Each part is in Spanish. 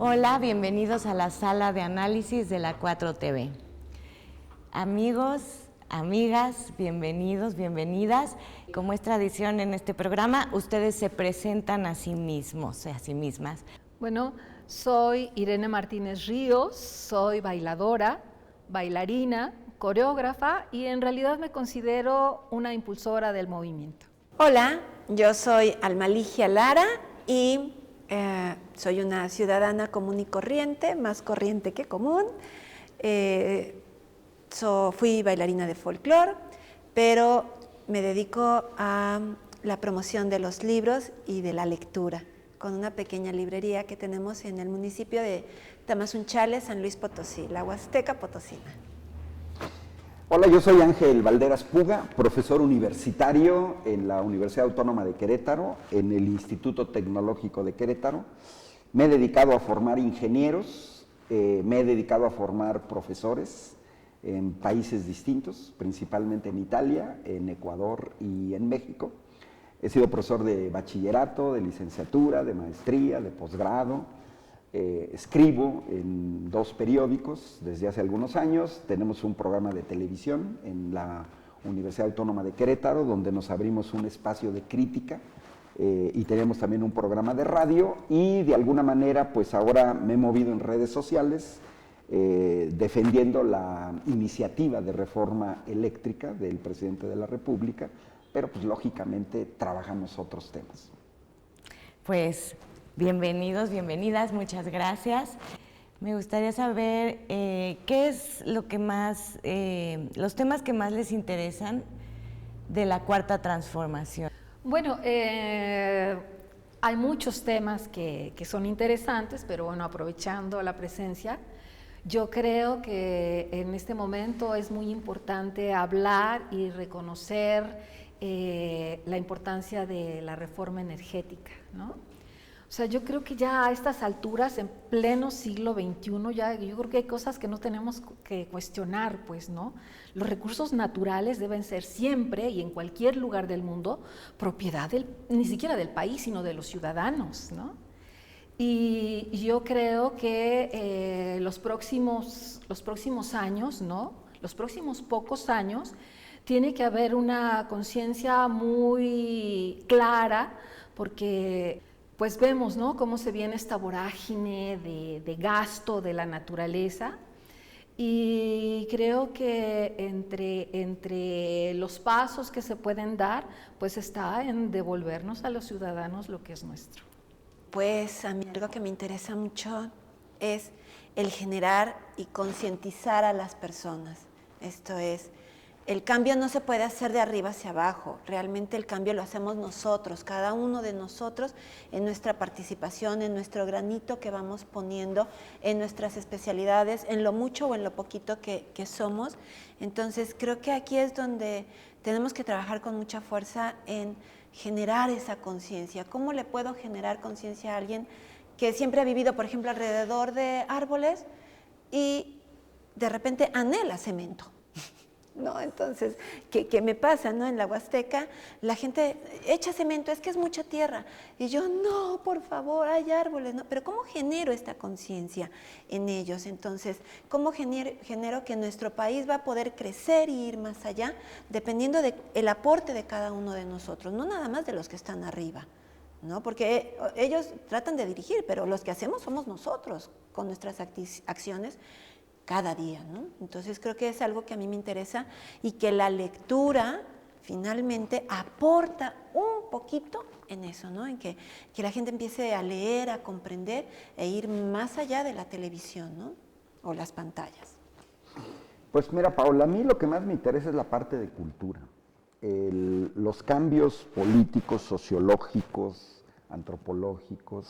Hola, bienvenidos a la sala de análisis de la 4TV. Amigos, amigas, bienvenidos, bienvenidas. Como es tradición en este programa, ustedes se presentan a sí mismos, a sí mismas. Bueno, soy Irene Martínez Ríos, soy bailadora, bailarina, coreógrafa y en realidad me considero una impulsora del movimiento. Hola, yo soy Alma Ligia Lara y soy una ciudadana común y corriente, más corriente que común. Fui bailarina de folclore, pero me dedico a la promoción de los libros y de la lectura, con una pequeña librería que tenemos en el municipio de Tamazunchale, San Luis Potosí, la Huasteca Potosina. Hola, yo soy Ángel Valderas Puga, profesor universitario en la Universidad Autónoma de Querétaro, en el Instituto Tecnológico de Querétaro. Me he dedicado a formar ingenieros, me he dedicado a formar profesores en países distintos, principalmente en Italia, en Ecuador y en México. He sido profesor de bachillerato, de licenciatura, de maestría, de posgrado. Escribo en 2 periódicos desde hace algunos años. Tenemos un programa de televisión en la Universidad Autónoma de Querétaro, donde nos abrimos un espacio de crítica, y tenemos también un programa de radio, y de alguna manera pues ahora me he movido en redes sociales defendiendo la iniciativa de reforma eléctrica del presidente de la República, pero pues lógicamente trabajamos otros temas. Pues bienvenidos, bienvenidas, muchas gracias. Me gustaría saber qué es lo que más, los temas que más les interesan de la Cuarta Transformación. Bueno, hay muchos temas que son interesantes, pero bueno, aprovechando la presencia, yo creo que en este momento es muy importante hablar y reconocer la importancia de la reforma energética, ¿no? O sea, yo creo que ya a estas alturas, en pleno siglo XXI, ya yo creo que hay cosas que no tenemos que cuestionar, pues, ¿no? Los recursos naturales deben ser siempre y en cualquier lugar del mundo propiedad ni siquiera del país, sino de los ciudadanos, ¿no? Y yo creo que los próximos años, ¿no? Los próximos pocos años, tiene que haber una conciencia muy clara, porque pues vemos, ¿no?, cómo se viene esta vorágine de gasto de la naturaleza, y creo que entre los pasos que se pueden dar, pues está en devolvernos a los ciudadanos lo que es nuestro. Pues a mí algo que me interesa mucho es el generar y concientizar a las personas. Esto es, el cambio no se puede hacer de arriba hacia abajo, realmente el cambio lo hacemos nosotros, cada uno de nosotros en nuestra participación, en nuestro granito que vamos poniendo, en nuestras especialidades, en lo mucho o en lo poquito que somos. Entonces creo que aquí es donde tenemos que trabajar con mucha fuerza en generar esa conciencia. ¿Cómo le puedo generar conciencia a alguien que siempre ha vivido, por ejemplo, alrededor de árboles y de repente anhela cemento? ¿No? Entonces, ¿qué me pasa, no? En la Huasteca, la gente echa cemento, es que es mucha tierra. Y yo, no, por favor, hay árboles, ¿no? Pero ¿cómo genero esta conciencia en ellos? Entonces, ¿cómo genero que nuestro país va a poder crecer y ir más allá? Dependiendo del aporte de cada uno de nosotros, no nada más de los que están arriba, ¿no? Porque ellos tratan de dirigir, pero los que hacemos somos nosotros, con nuestras acciones, cada día, ¿no? Entonces creo que es algo que a mí me interesa y que la lectura finalmente aporta un poquito en eso, ¿no? En que la gente empiece a leer, a comprender e ir más allá de la televisión, ¿no? O las pantallas. Pues mira, Paola, a mí lo que más me interesa es la parte de cultura. Los cambios políticos, sociológicos, antropológicos,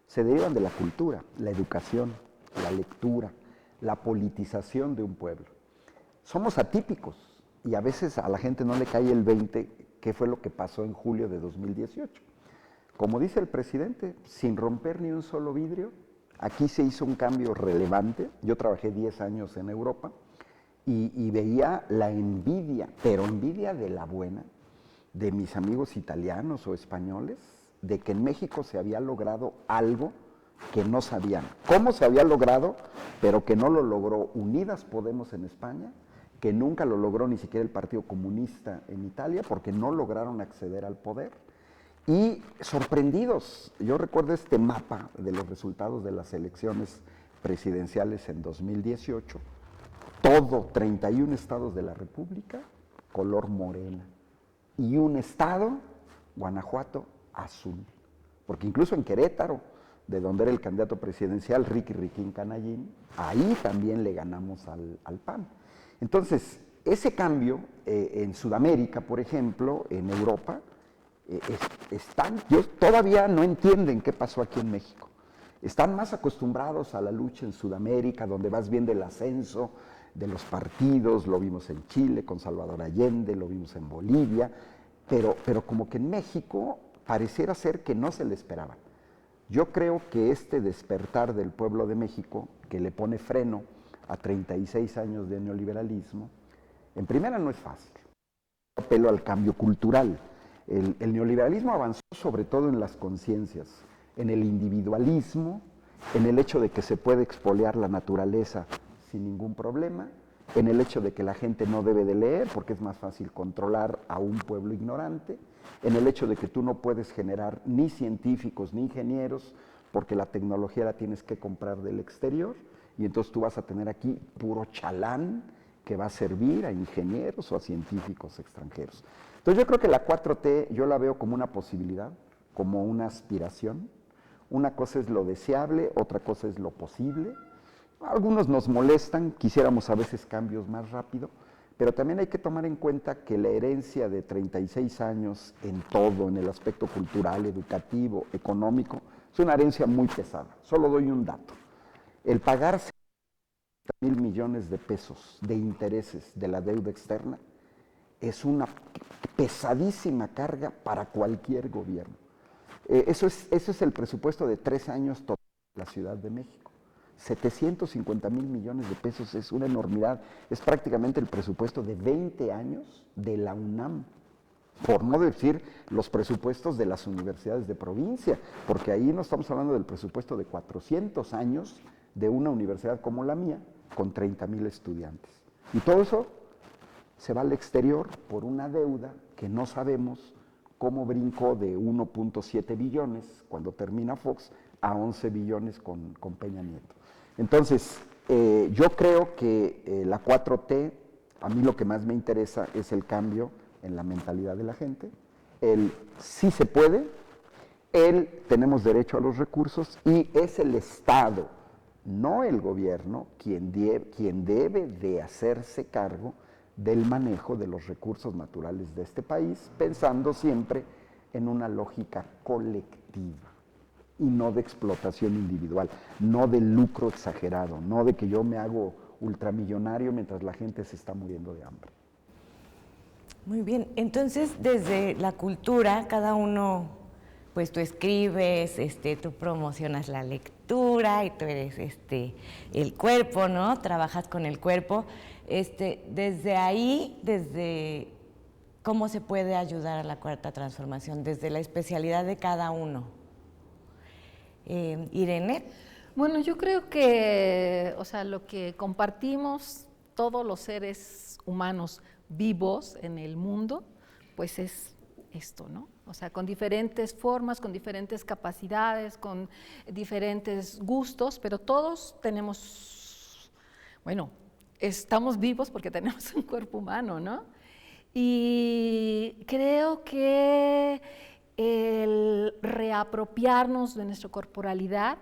se derivan de la cultura, la educación, la lectura, la politización de un pueblo. Somos atípicos y a veces a la gente no le cae el 20 qué fue lo que pasó en julio de 2018. Como dice el presidente, sin romper ni un solo vidrio, aquí se hizo un cambio relevante. Yo trabajé 10 años en Europa y veía la envidia, pero envidia de la buena, de mis amigos italianos o españoles, de que en México se había logrado algo que no sabían cómo se había logrado, pero que no lo logró Unidas Podemos en España, que nunca lo logró ni siquiera el Partido Comunista en Italia, porque no lograron acceder al poder. Y sorprendidos, yo recuerdo este mapa de los resultados de las elecciones presidenciales en 2018, todo, 31 estados de la República, color morena, y un estado, Guanajuato, azul. Porque incluso en Querétaro, de donde era el candidato presidencial, Ricky Riquín Canallín, ahí también le ganamos al PAN. Entonces, ese cambio en Sudamérica, por ejemplo, en Europa, todavía no entienden qué pasó aquí en México. Están más acostumbrados a la lucha en Sudamérica, donde vas viendo el ascenso de los partidos, lo vimos en Chile con Salvador Allende, lo vimos en Bolivia, pero como que en México pareciera ser que no se le esperaba. Yo creo que este despertar del pueblo de México, que le pone freno a 36 años de neoliberalismo, en primera no es fácil. Apelo al cambio cultural. El neoliberalismo avanzó sobre todo en las conciencias, en el individualismo, en el hecho de que se puede expoliar la naturaleza sin ningún problema, en el hecho de que la gente no debe de leer porque es más fácil controlar a un pueblo ignorante, en el hecho de que tú no puedes generar ni científicos ni ingenieros porque la tecnología la tienes que comprar del exterior y entonces tú vas a tener aquí puro chalán que va a servir a ingenieros o a científicos extranjeros. Entonces yo creo que la 4T yo la veo como una posibilidad, como una aspiración. Una cosa es lo deseable, otra cosa es lo posible. Algunos nos molestan, quisiéramos a veces cambios más rápido, pero también hay que tomar en cuenta que la herencia de 36 años en todo, en el aspecto cultural, educativo, económico, es una herencia muy pesada. Solo doy un dato. El pagar 1,000 millones de pesos de intereses de la deuda externa es una pesadísima carga para cualquier gobierno. Eso es el presupuesto de 3 años total de la Ciudad de México. 750,000 millones de pesos es una enormidad, es prácticamente el presupuesto de 20 años de la UNAM, por no decir los presupuestos de las universidades de provincia, porque ahí no estamos hablando del presupuesto de 400 años de una universidad como la mía, con 30,000 estudiantes. Y todo eso se va al exterior por una deuda que no sabemos cómo brincó de 1.7 billones cuando termina Fox a 11 billones con Peña Nieto. Entonces, yo creo que la 4T, a mí lo que más me interesa es el cambio en la mentalidad de la gente, el sí se puede, el tenemos derecho a los recursos y es el Estado, no el gobierno, quien debe de hacerse cargo del manejo de los recursos naturales de este país, pensando siempre en una lógica colectiva y no de explotación individual, no de lucro exagerado, no de que yo me hago ultramillonario mientras la gente se está muriendo de hambre. Muy bien, entonces desde la cultura, cada uno, pues tú escribes, tú promocionas la lectura y tú eres el cuerpo, ¿no? Trabajas con el cuerpo. Desde ahí, desde cómo se puede ayudar a la cuarta transformación, desde la especialidad de cada uno. Irene. Bueno, yo creo que, lo que compartimos todos los seres humanos vivos en el mundo, pues es esto, ¿no? O sea, con diferentes formas, con diferentes capacidades, con diferentes gustos, pero todos tenemos, estamos vivos porque tenemos un cuerpo humano, ¿no? Y creo que el reapropiarnos de nuestra corporalidad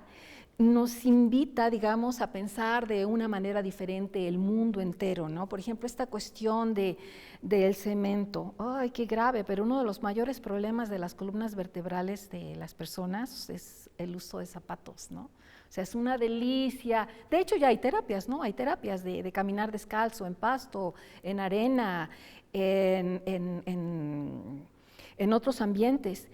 nos invita, digamos, a pensar de una manera diferente el mundo entero, ¿no? Por ejemplo, esta cuestión del cemento, ¡ay, qué grave! Pero uno de los mayores problemas de las columnas vertebrales de las personas es el uso de zapatos, ¿no? O sea, es una delicia. De hecho, ya hay terapias, ¿no? Hay terapias de caminar descalzo, en pasto, en arena, en otros ambientes.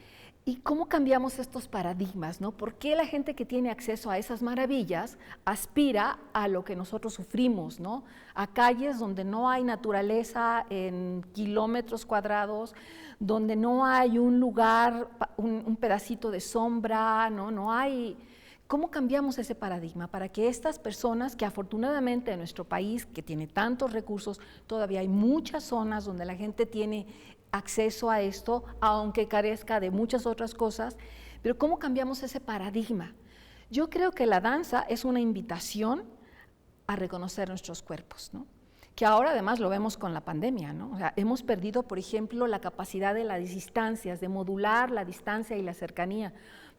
¿Y cómo cambiamos estos paradigmas, ¿no? ¿Por qué la gente que tiene acceso a esas maravillas aspira a lo que nosotros sufrimos, ¿no? A calles donde no hay naturaleza en kilómetros cuadrados, donde no hay un lugar, un pedacito de sombra, ¿no? No hay ¿Cómo cambiamos ese paradigma para que estas personas, que afortunadamente en nuestro país, que tiene tantos recursos, todavía hay muchas zonas donde la gente tiene acceso a esto, aunque carezca de muchas otras cosas, pero cómo cambiamos ese paradigma? Yo creo que la danza es una invitación a reconocer nuestros cuerpos, ¿no? Que ahora además lo vemos con la pandemia, ¿no? O sea, hemos perdido, por ejemplo, la capacidad de las distancias, de modular la distancia y la cercanía,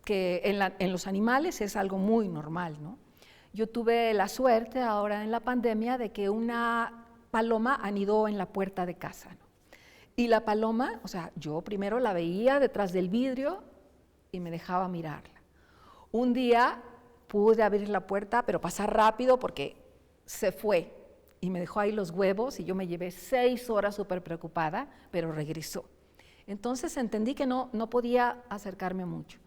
que en los animales es algo muy normal, ¿no? Yo tuve la suerte ahora en la pandemia de que una paloma anidó en la puerta de casa, ¿no? Y la paloma, o sea, yo primero la veía detrás del vidrio y me dejaba mirarla. Un día pude abrir la puerta, pero pasar rápido porque se fue y me dejó ahí los huevos y yo me llevé 6 horas súper preocupada, pero regresó. Entonces entendí que no podía acercarme mucho.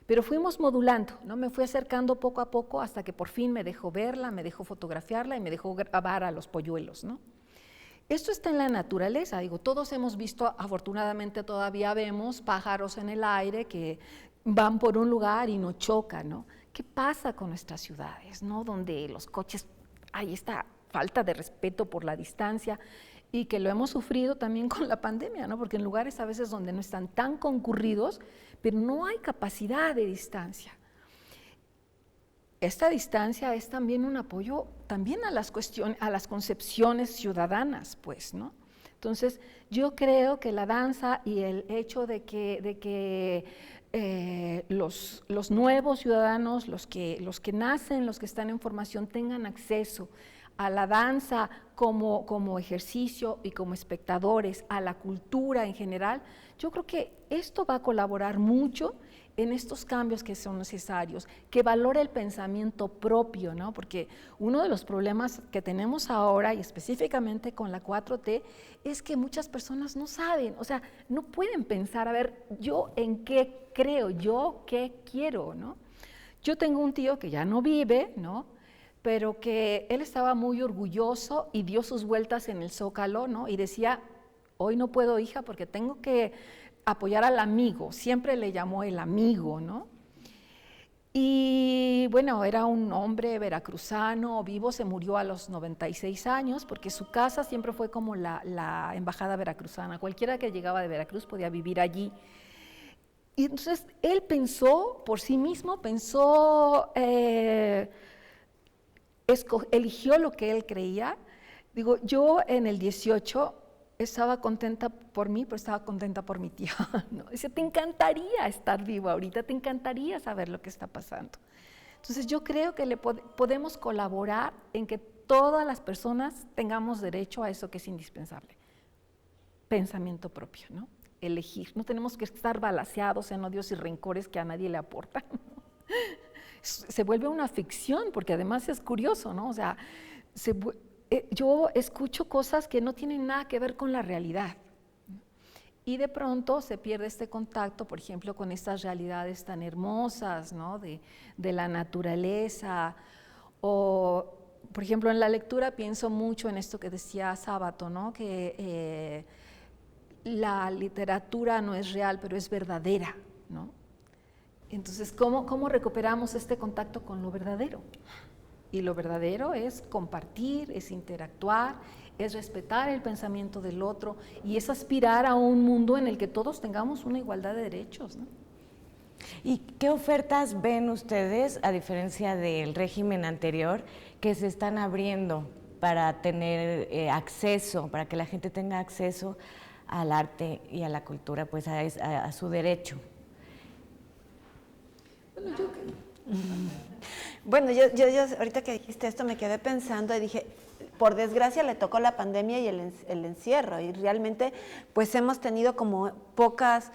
Pero fuimos modulando, ¿no? Me fui acercando poco a poco hasta que por fin me dejó verla, me dejó fotografiarla y me dejó grabar a los polluelos, ¿no? Esto está en la naturaleza, digo, todos hemos visto, afortunadamente todavía vemos pájaros en el aire que van por un lugar y no chocan, ¿no? ¿Qué pasa con nuestras ciudades, ¿no? Donde los coches, hay esta falta de respeto por la distancia y que lo hemos sufrido también con la pandemia, ¿no? Porque en lugares a veces donde no están tan concurridos, pero no hay capacidad de distancia. Esta distancia es también un apoyo también a las concepciones ciudadanas, pues, ¿no? Entonces, yo creo que la danza y el hecho de que los nuevos ciudadanos, los que nacen, los que están en formación, tengan acceso a la danza como ejercicio y como espectadores, a la cultura en general, yo creo que esto va a colaborar mucho en estos cambios que son necesarios, que valore el pensamiento propio, ¿no? Porque uno de los problemas que tenemos ahora, y específicamente con la 4T, es que muchas personas no saben, o sea, no pueden pensar, a ver, yo en qué creo, yo qué quiero, ¿no? Yo tengo un tío que ya no vive, ¿no? Pero que él estaba muy orgulloso y dio sus vueltas en el Zócalo, ¿no? Y decía, hoy no puedo, hija, porque tengo que apoyar al amigo, siempre le llamó el amigo, ¿no? Y bueno, era un hombre veracruzano, vivo, se murió a los 96 años, porque su casa siempre fue como la embajada veracruzana, cualquiera que llegaba de Veracruz podía vivir allí. Y entonces él pensó por sí mismo, eligió lo que él creía. Digo, yo en el 18 estaba contenta por mí, pero estaba contenta por mi tía, ¿no? Dice, te encantaría estar vivo ahorita, te encantaría saber lo que está pasando. Entonces yo creo que podemos colaborar en que todas las personas tengamos derecho a eso que es indispensable, pensamiento propio, ¿no? Elegir, no tenemos que estar balaceados en odios y rencores que a nadie le aportan, ¿no? Se vuelve una ficción, porque además es curioso, ¿no? O sea, yo escucho cosas que no tienen nada que ver con la realidad, ¿no? Y de pronto se pierde este contacto, por ejemplo, con estas realidades tan hermosas, ¿no? de la naturaleza. O, por ejemplo, en la lectura pienso mucho en esto que decía Sábato, ¿no? Que la literatura no es real, pero es verdadera, ¿no? Entonces, ¿cómo recuperamos este contacto con lo verdadero? Y lo verdadero es compartir, es interactuar, es respetar el pensamiento del otro y es aspirar a un mundo en el que todos tengamos una igualdad de derechos, ¿no? ¿Y qué ofertas ven ustedes, a diferencia del régimen anterior, que se están abriendo para tener acceso, para que la gente tenga acceso al arte y a la cultura, pues a su derecho? Bueno, yo ahorita que dijiste esto me quedé pensando y dije, por desgracia le tocó la pandemia y el encierro, y realmente pues hemos tenido como pocas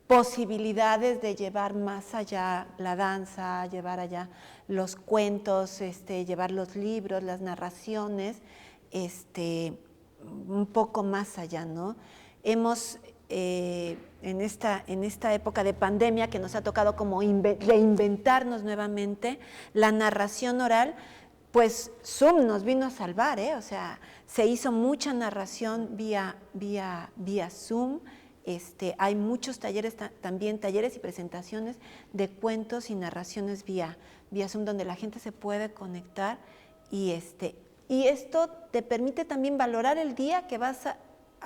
posibilidades de llevar más allá la danza, llevar allá los cuentos, llevar los libros, las narraciones, un poco más allá, ¿no? Hemos en esta época de pandemia que nos ha tocado como reinventarnos nuevamente, la narración oral, pues Zoom nos vino a salvar, o sea, se hizo mucha narración vía Zoom. Hay muchos talleres, también talleres y presentaciones de cuentos y narraciones vía vía Zoom, donde la gente se puede conectar y esto te permite también valorar el día que vas a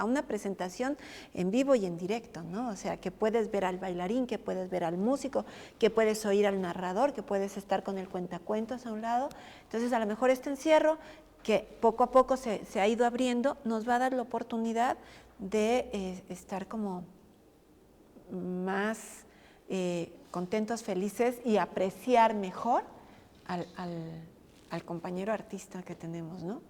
una presentación en vivo y en directo, ¿no? O sea, que puedes ver al bailarín, que puedes ver al músico, que puedes oír al narrador, que puedes estar con el cuentacuentos a un lado. Entonces, a lo mejor este encierro, que poco a poco se ha ido abriendo, nos va a dar la oportunidad de estar como más contentos, felices y apreciar mejor al compañero artista que tenemos, ¿no?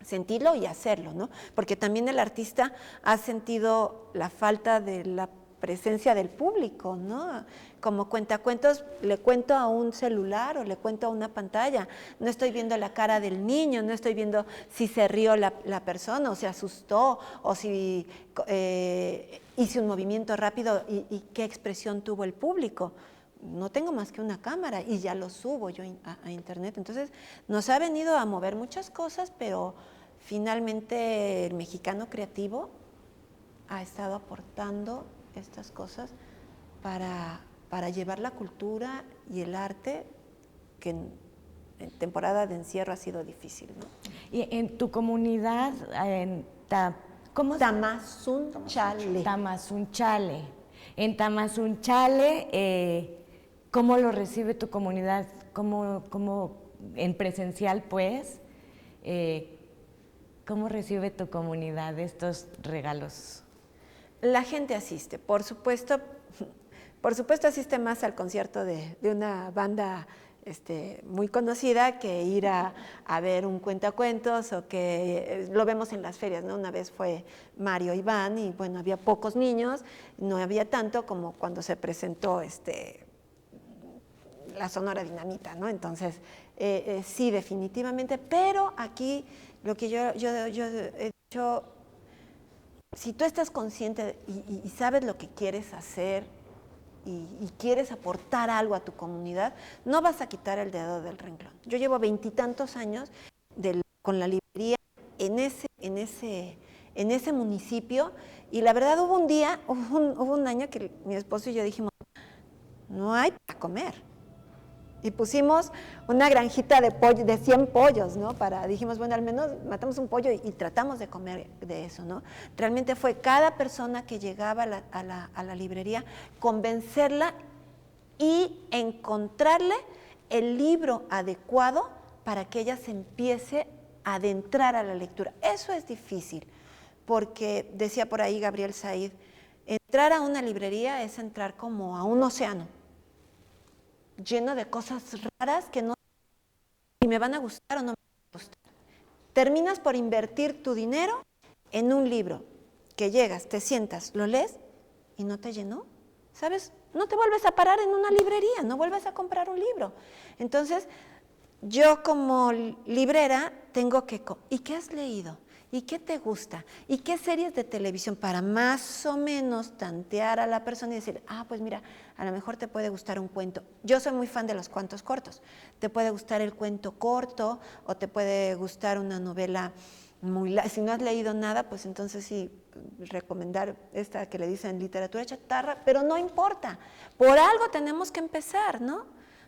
Sentirlo y hacerlo, ¿no? Porque también el artista ha sentido la falta de la presencia del público, ¿no? Como cuentacuentos, le cuento a un celular o le cuento a una pantalla, no estoy viendo la cara del niño, no estoy viendo si se rió la persona o se asustó o si hice un movimiento rápido y qué expresión tuvo el público. No tengo más que una cámara y ya lo subo yo a internet. Entonces, nos ha venido a mover muchas cosas, pero finalmente el mexicano creativo ha estado aportando estas cosas para llevar la cultura y el arte, que en temporada de encierro ha sido difícil, ¿no? Y en tu comunidad, ¿cómo se llama? Tamazunchale. Tamazunchale. En Tamazunchale, ¿cómo lo recibe tu comunidad? ¿Cómo en presencial, pues? ¿Cómo recibe tu comunidad estos regalos? La gente asiste, por supuesto asiste más al concierto de una banda muy conocida que ir a ver un cuentacuentos o que lo vemos en las ferias, ¿no? Una vez fue Mario Iván y bueno, había pocos niños, no había tanto como cuando se presentó la Sonora Dinamita, ¿no? Entonces, sí, definitivamente, pero aquí lo que yo he dicho, si tú estás consciente y sabes lo que quieres hacer y quieres aportar algo a tu comunidad, no vas a quitar el dedo del renglón. Yo llevo 20 y tantos años con la librería en ese municipio y la verdad hubo un año que mi esposo y yo dijimos, no hay para comer. Y pusimos una granjita de 100 pollos, ¿no? Dijimos, bueno, al menos matamos un pollo y tratamos de comer de eso, ¿no? Realmente fue cada persona que llegaba a la librería, convencerla y encontrarle el libro adecuado para que ella se empiece a adentrar a la lectura. Eso es difícil, porque decía por ahí Gabriel Said, entrar a una librería es entrar como a un océano, lleno de cosas raras que no si me van a gustar o no me van a gustar. Terminas por invertir tu dinero en un libro que llegas, te sientas, lo lees y no te llenó, ¿sabes? No te vuelves a parar en una librería, no vuelves a comprar un libro. Entonces, yo como librera tengo que... ¿Y qué has leído? ¿Y qué te gusta? ¿Y qué series de televisión? Para más o menos tantear a la persona y decir, pues mira, a lo mejor te puede gustar un cuento. Yo soy muy fan de los cuentos cortos. Te puede gustar el cuento corto o te puede gustar una novela muy larga. Si no has leído nada, pues entonces sí, recomendar esta que le dicen literatura chatarra, pero no importa. Por algo tenemos que empezar, ¿no?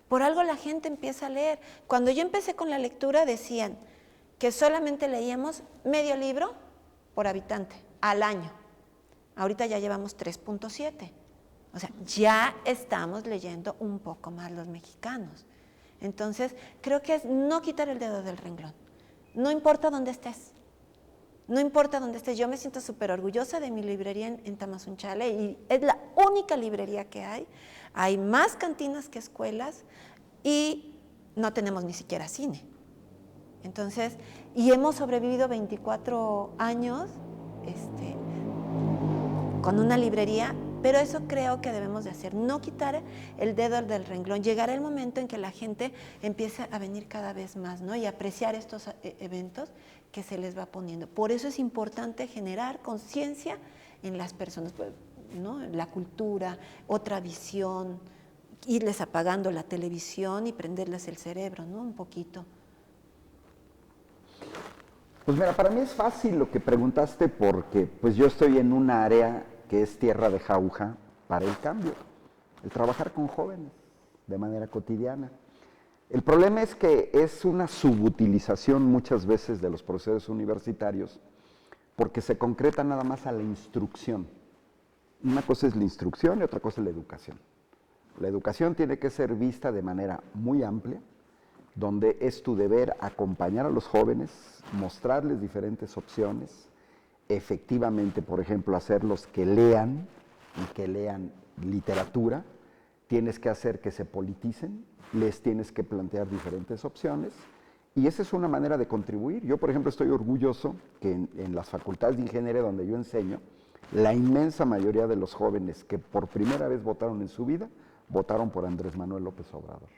Por algo la gente empieza a leer. Cuando yo empecé con la lectura decían que solamente leíamos medio libro por habitante al año. Ahorita ya llevamos 3.7. O sea, ya estamos leyendo un poco más los mexicanos. Entonces, creo que es no quitar el dedo del renglón. No importa dónde estés. No importa dónde estés. Yo me siento súper orgullosa de mi librería en Tamazunchale y es la única librería que hay. Hay más cantinas que escuelas y no tenemos ni siquiera cine. Entonces, y hemos sobrevivido 24 años con una librería, pero eso creo que debemos de hacer, no quitar el dedo del renglón. Llegará el momento en que la gente empiece a venir cada vez más, ¿no? Y apreciar estos eventos que se les va poniendo. Por eso es importante generar conciencia en las personas, ¿no? La cultura, otra visión, irles apagando la televisión y prenderles el cerebro, ¿no? Un poquito. Pues mira, para mí es fácil lo que preguntaste porque pues yo estoy en un área que es tierra de jauja para el cambio, el trabajar con jóvenes de manera cotidiana. El problema es que es una subutilización muchas veces de los procesos universitarios porque se concreta nada más a la instrucción. Una cosa es la instrucción y otra cosa es la educación. La educación tiene que ser vista de manera muy amplia, donde es tu deber acompañar a los jóvenes, mostrarles diferentes opciones, efectivamente, por ejemplo, hacerlos que lean y que lean literatura, tienes que hacer que se politicen, les tienes que plantear diferentes opciones y esa es una manera de contribuir. Yo, por ejemplo, estoy orgulloso que en las facultades de ingeniería donde yo enseño, la inmensa mayoría de los jóvenes que por primera vez votaron en su vida, votaron por Andrés Manuel López Obrador.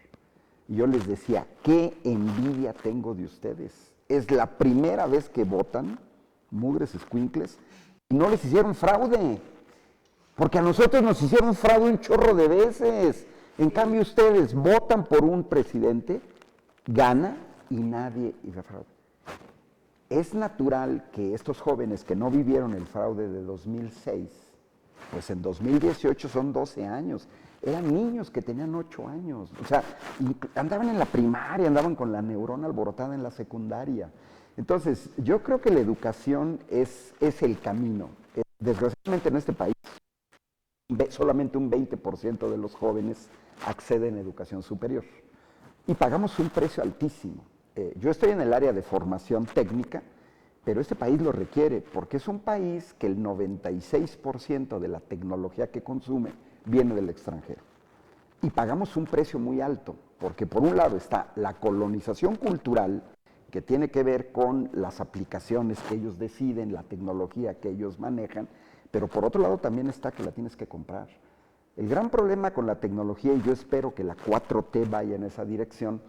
Y yo les decía, qué envidia tengo de ustedes. Es la primera vez que votan, mugres escuincles, y no les hicieron fraude. Porque a nosotros nos hicieron fraude un chorro de veces. En cambio, ustedes votan por un presidente, gana y nadie hizo fraude. Es natural que estos jóvenes que no vivieron el fraude de 2006, pues en 2018 son 12 años. Eran niños que tenían 8 años. O sea, andaban en la primaria, andaban con la neurona alborotada en la secundaria. Entonces, yo creo que la educación es el camino. Desgraciadamente en este país, solamente un 20% de los jóvenes acceden a educación superior. Y pagamos un precio altísimo. Yo estoy en el área de formación técnica, pero este país lo requiere, porque es un país que el 96% de la tecnología que consume viene del extranjero. Y pagamos un precio muy alto, porque por un lado está la colonización cultural, que tiene que ver con las aplicaciones que ellos deciden, la tecnología que ellos manejan, pero por otro lado también está que la tienes que comprar. El gran problema con la tecnología, y yo espero que la 4T vaya en esa dirección,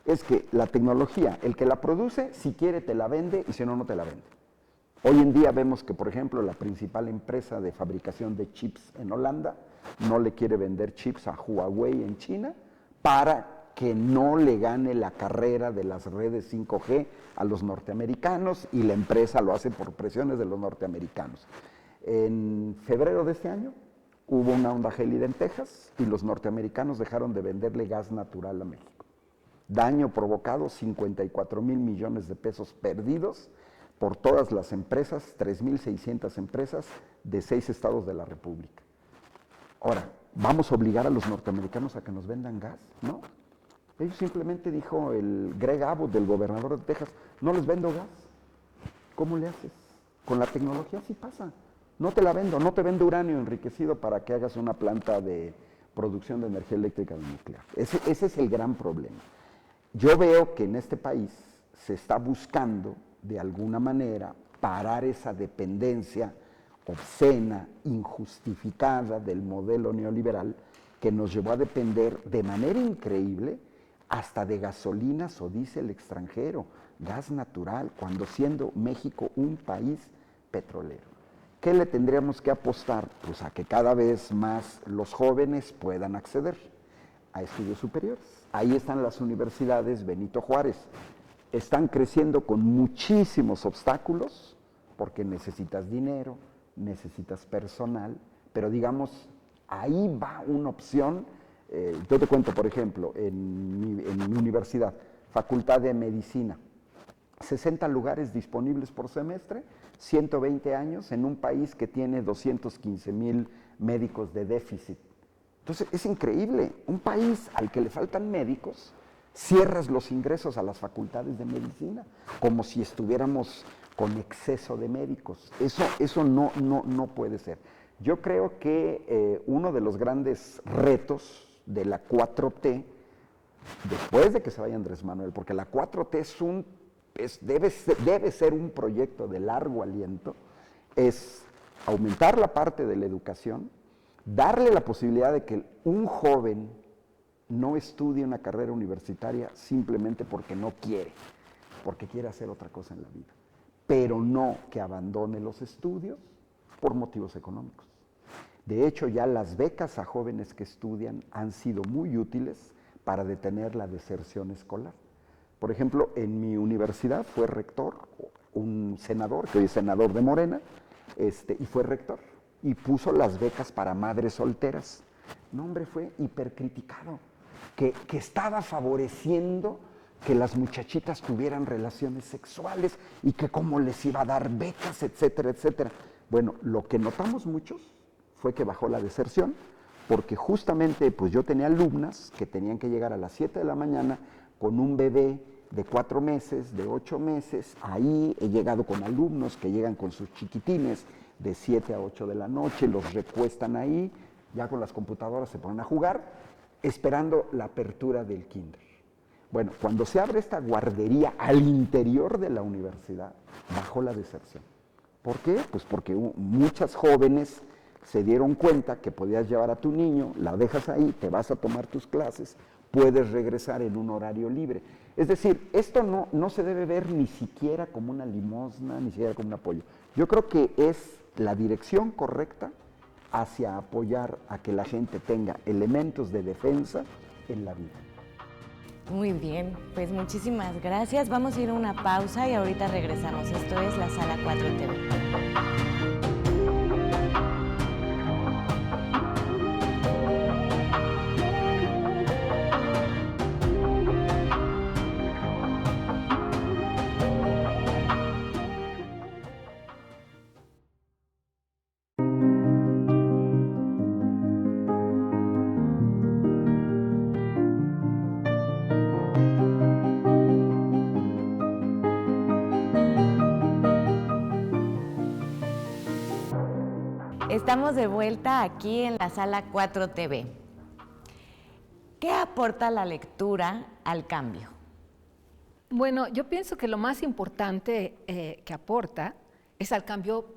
es que la tecnología, el que la produce, si quiere te la vende y si no, no te la vende. Hoy en día vemos que, por ejemplo, la principal empresa de fabricación de chips en Holanda no le quiere vender chips a Huawei en China para que no le gane la carrera de las redes 5G a los norteamericanos y la empresa lo hace por presiones de los norteamericanos. En febrero de este año hubo una onda gélida en Texas y los norteamericanos dejaron de venderle gas natural a México. Daño provocado, 54,000 millones de pesos perdidos por todas las empresas, 3,600 empresas de 6 estados de la República. Ahora, ¿vamos a obligar a los norteamericanos a que nos vendan gas? No. Ellos simplemente dijo el Greg Abbott, del gobernador de Texas, no les vendo gas. ¿Cómo le haces? Con la tecnología sí pasa. No te la vendo, no te vendo uranio enriquecido para que hagas una planta de producción de energía eléctrica nuclear. Ese es el gran problema. Yo veo que en este país se está buscando, de alguna manera, parar esa dependencia obscena, injustificada del modelo neoliberal que nos llevó a depender de manera increíble hasta de gasolinas o diésel extranjero, gas natural, cuando siendo México un país petrolero. ¿Qué le tendríamos que apostar? Pues a que cada vez más los jóvenes puedan acceder a estudios superiores. Ahí están las universidades Benito Juárez. Están creciendo con muchísimos obstáculos porque necesitas dinero, necesitas personal, pero digamos, ahí va una opción. Yo te cuento, por ejemplo, en mi universidad, Facultad de Medicina, 60 lugares disponibles por semestre, 120 años en un país que tiene 215,000 médicos de déficit. Entonces, es increíble, un país al que le faltan médicos, cierras los ingresos a las facultades de medicina, como si estuviéramos con exceso de médicos. Eso no puede ser. Yo creo que uno de los grandes retos de la 4T, después de que se vaya Andrés Manuel, porque la 4T debe ser un proyecto de largo aliento, es aumentar la parte de la educación, darle la posibilidad de que un joven no estudie una carrera universitaria simplemente porque no quiere, porque quiere hacer otra cosa en la vida, pero no que abandone los estudios por motivos económicos. De hecho, ya las becas a jóvenes que estudian han sido muy útiles para detener la deserción escolar. Por ejemplo, en mi universidad fue rector un senador, que hoy es senador de Morena, y fue rector, y puso las becas para madres solteras. No, hombre, fue hipercriticado. que estaba favoreciendo que las muchachitas tuvieran relaciones sexuales y que cómo les iba a dar becas, etcétera, etcétera. Bueno, lo que notamos muchos fue que bajó la deserción, porque justamente pues yo tenía alumnas que tenían que llegar a las 7 de la mañana con un bebé de 4 meses, de 8 meses. Ahí he llegado con alumnos que llegan con sus chiquitines de 7 a 8 de la noche, los recuestan ahí, ya con las computadoras se ponen a jugar, esperando la apertura del kinder. Bueno, cuando se abre esta guardería al interior de la universidad, bajó la deserción. ¿Por qué? Pues porque muchas jóvenes se dieron cuenta que podías llevar a tu niño, la dejas ahí, te vas a tomar tus clases, puedes regresar en un horario libre. Es decir, esto no se debe ver ni siquiera como una limosna, ni siquiera como un apoyo. Yo creo que es la dirección correcta hacia apoyar a que la gente tenga elementos de defensa en la vida. Muy bien, pues muchísimas gracias. Vamos a ir a una pausa y ahorita regresamos. Esto es La Sala 4 TV. Estamos de vuelta aquí en la Sala 4 TV. ¿Qué aporta la lectura al cambio? Bueno, yo pienso que lo más importante que aporta es al cambio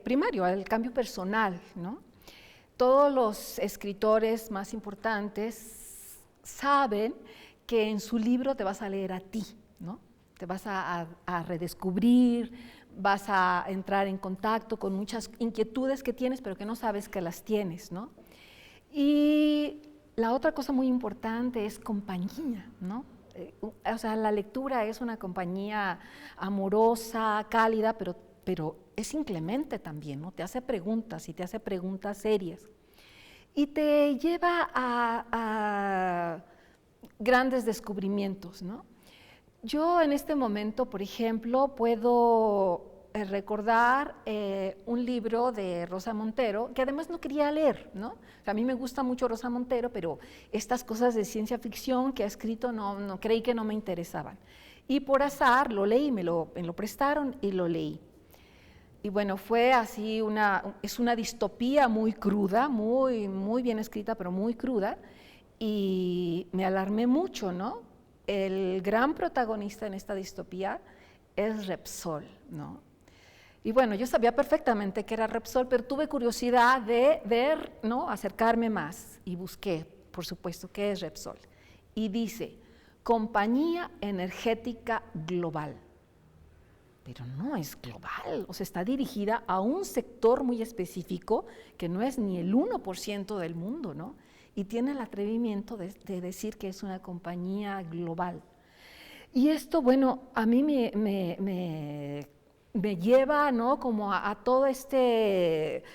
primario, al cambio personal, ¿no? Todos los escritores más importantes saben que en su libro te vas a leer a ti, ¿no? Te vas a redescubrir, vas a entrar en contacto con muchas inquietudes que tienes, pero que no sabes que las tienes, ¿no? Y la otra cosa muy importante es compañía, ¿no? O sea, la lectura es una compañía amorosa, cálida, pero es inclemente también, ¿no? Te hace preguntas y te hace preguntas serias. Y te lleva a grandes descubrimientos, ¿no? Yo en este momento, por ejemplo, puedo recordar un libro de Rosa Montero, que además no quería leer, ¿no? O sea, a mí me gusta mucho Rosa Montero, pero estas cosas de ciencia ficción que ha escrito no creí que no me interesaban. Y por azar lo leí, me lo prestaron y lo leí. Y bueno, fue así es una distopía muy cruda, muy bien escrita, pero muy cruda, y me alarmé mucho, ¿no? El gran protagonista en esta distopía es Repsol, ¿no? Y bueno, yo sabía perfectamente que era Repsol, pero tuve curiosidad de ver, ¿no? Acercarme más y busqué, por supuesto, qué es Repsol. Y dice, Compañía Energética Global. Pero no es global, o sea, está dirigida a un sector muy específico que no es ni el 1% del mundo, ¿no? Y tiene el atrevimiento de decir que es una compañía global. Y esto, bueno, a mí me lleva, ¿no? Como a todo este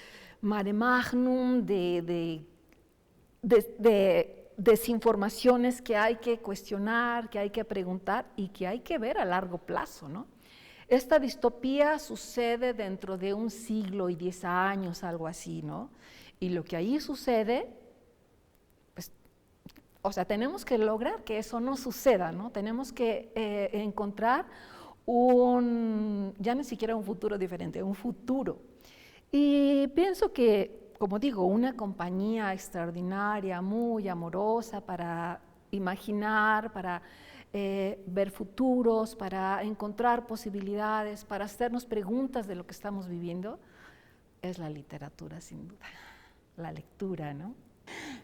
mare magnum de desinformaciones que hay que cuestionar, que hay que preguntar y que hay que ver a largo plazo, ¿no? Esta distopía sucede dentro de 1 siglo y 10 años, algo así, ¿no? Y lo que ahí sucede, pues, o sea, tenemos que lograr que eso no suceda, ¿no? Tenemos que encontrar ya ni siquiera un futuro diferente, un futuro. Y pienso que, como digo, una compañía extraordinaria, muy amorosa para imaginar, para ver futuros, para encontrar posibilidades, para hacernos preguntas de lo que estamos viviendo, es la literatura, sin duda, la lectura, ¿no?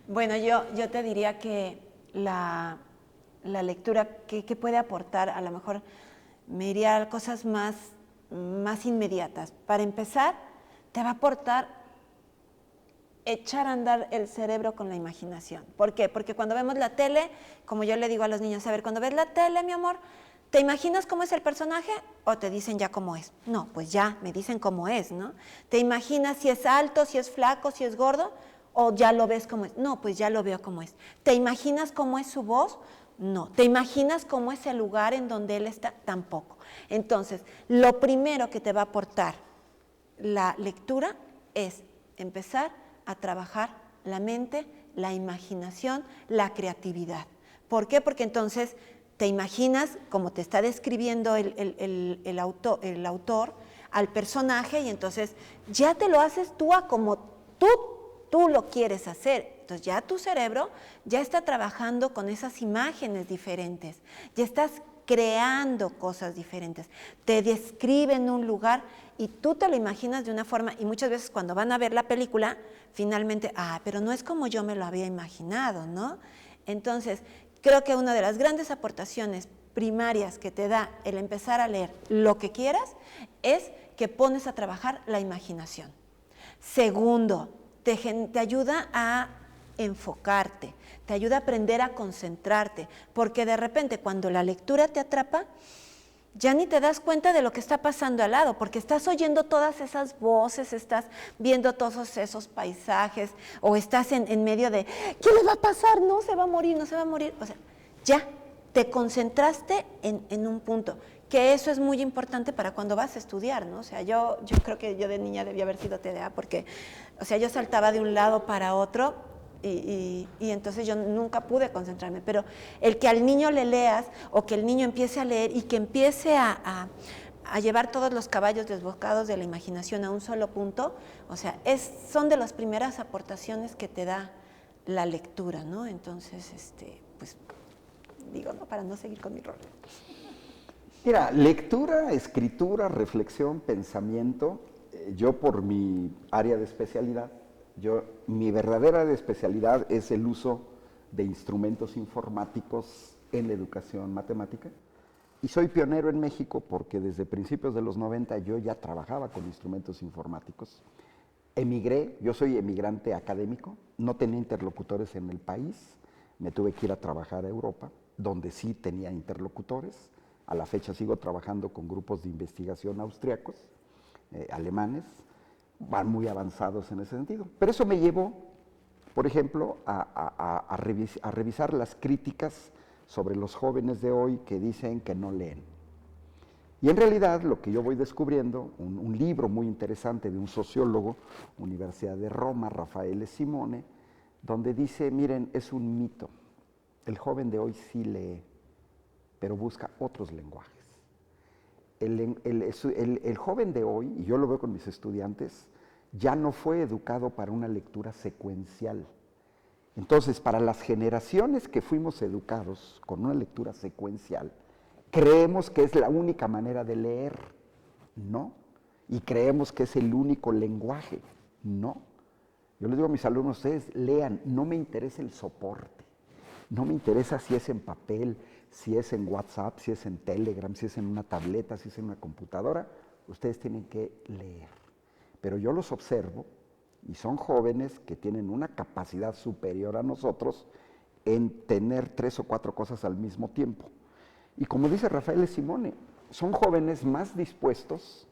Bueno, yo te diría que la lectura, ¿qué puede aportar? A lo mejor me iría a cosas más inmediatas. Para empezar, te va a aportar echar a andar el cerebro con la imaginación. ¿Por qué? Porque cuando vemos la tele, como yo le digo a los niños, a ver, cuando ves la tele, mi amor, ¿te imaginas cómo es el personaje o te dicen ya cómo es? No, pues ya, me dicen cómo es, ¿no? ¿Te imaginas si es alto, si es flaco, si es gordo? ¿O ya lo ves como es? No, pues ya lo veo como es. ¿Te imaginas cómo es su voz? No. ¿Te imaginas cómo es el lugar en donde él está? Tampoco. Entonces, lo primero que te va a aportar la lectura es empezar a trabajar la mente, la imaginación, la creatividad. ¿Por qué? Porque entonces te imaginas, como te está describiendo el autor, al personaje, y entonces ya te lo haces tú a como tú lo quieres hacer. Entonces ya tu cerebro ya está trabajando con esas imágenes diferentes, ya estás creando cosas diferentes, te describen un lugar y tú te lo imaginas de una forma, y muchas veces cuando van a ver la película, finalmente, pero no es como yo me lo había imaginado, ¿no? Entonces, creo que una de las grandes aportaciones primarias que te da el empezar a leer lo que quieras es que pones a trabajar la imaginación. Segundo, te ayuda a enfocarte, te ayuda a aprender a concentrarte, porque de repente cuando la lectura te atrapa, ya ni te das cuenta de lo que está pasando al lado, porque estás oyendo todas esas voces, estás viendo todos esos paisajes, o estás en medio de, ¿qué le va a pasar? No, se va a morir, no se va a morir. O sea, ya te concentraste en un punto, que eso es muy importante para cuando vas a estudiar, ¿no? O sea, yo creo que yo de niña debía haber sido TDA, porque, o sea, yo saltaba de un lado para otro, y entonces yo nunca pude concentrarme, pero el que al niño le leas o que el niño empiece a leer y que empiece a llevar todos los caballos desbocados de la imaginación a un solo punto, o sea, son de las primeras aportaciones que te da la lectura, ¿no? Entonces, pues, digo, ¿no? Para no seguir con mi rol. Mira, lectura, escritura, reflexión, pensamiento, yo por mi área de especialidad, mi verdadera área de especialidad es el uso de instrumentos informáticos en la educación matemática. Y soy pionero en México porque desde principios de los 90 yo ya trabajaba con instrumentos informáticos. Emigré, yo soy emigrante académico, no tenía interlocutores en el país, me tuve que ir a trabajar a Europa, donde sí tenía interlocutores. A la fecha sigo trabajando con grupos de investigación austriacos, alemanes, van muy avanzados en ese sentido. Pero eso me llevó, por ejemplo, a revisar las críticas sobre los jóvenes de hoy que dicen que no leen. Y en realidad lo que yo voy descubriendo, un libro muy interesante de un sociólogo, Universidad de Roma, Raffaele Simone, donde dice, miren, es un mito, el joven de hoy sí lee, pero busca otros lenguajes. El joven de hoy, y yo lo veo con mis estudiantes, ya no fue educado para una lectura secuencial. Entonces, para las generaciones que fuimos educados con una lectura secuencial, creemos que es la única manera de leer, ¿no? Y creemos que es el único lenguaje, ¿no? Yo les digo a mis alumnos, ustedes lean, no me interesa el soporte, no me interesa si es en papel, si es en WhatsApp, si es en Telegram, si es en una tableta, si es en una computadora, ustedes tienen que leer. Pero yo los observo y son jóvenes que tienen una capacidad superior a nosotros en tener 3 o 4 cosas al mismo tiempo. Y como dice Raffaele Simone, son jóvenes más dispuestos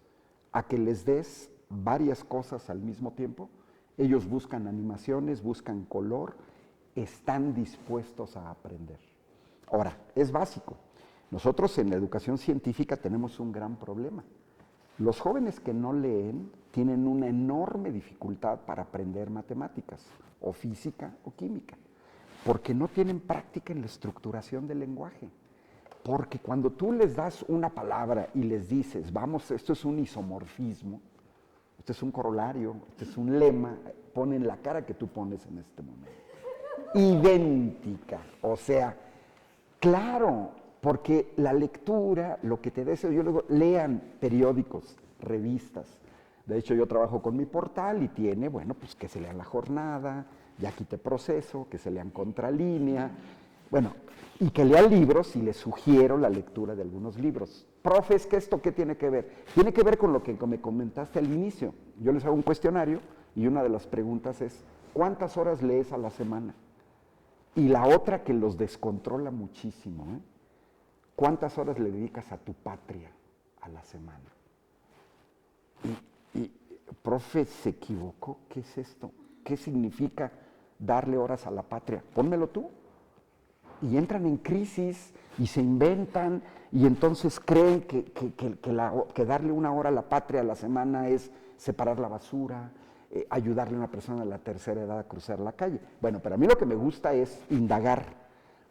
a que les des varias cosas al mismo tiempo. Ellos buscan animaciones, buscan color, están dispuestos a aprender. Ahora, es básico. Nosotros en la educación científica tenemos un gran problema. Los jóvenes que no leen tienen una enorme dificultad para aprender matemáticas, o física, o química, porque no tienen práctica en la estructuración del lenguaje. Porque cuando tú les das una palabra y les dices, vamos, esto es un isomorfismo, esto es un corolario, esto es un lema, ponen la cara que tú pones en este momento. Idéntica, o sea, claro, porque la lectura, lo que te deseo, yo digo, lean periódicos, revistas. De hecho, yo trabajo con mi portal y tiene, bueno, pues que se lean La Jornada, Ya Quité Proceso, que se lean Contralínea, bueno, y que lean libros y les sugiero la lectura de algunos libros. Profe, ¿es que esto qué tiene que ver? Tiene que ver con lo que me comentaste al inicio. Yo les hago un cuestionario y una de las preguntas es, ¿cuántas horas lees a la semana? Y la otra que los descontrola muchísimo, ¿cuántas horas le dedicas a tu patria a la semana? Y profe, ¿se equivocó? ¿Qué es esto? qué significa darle horas a la patria. Pónmelo tú. Y entran en crisis y se inventan y entonces creen que darle 1 hora a la patria a la semana es separar la basura, ayudarle a una persona de la tercera edad a cruzar la calle. Bueno, pero a mí lo que me gusta es indagar,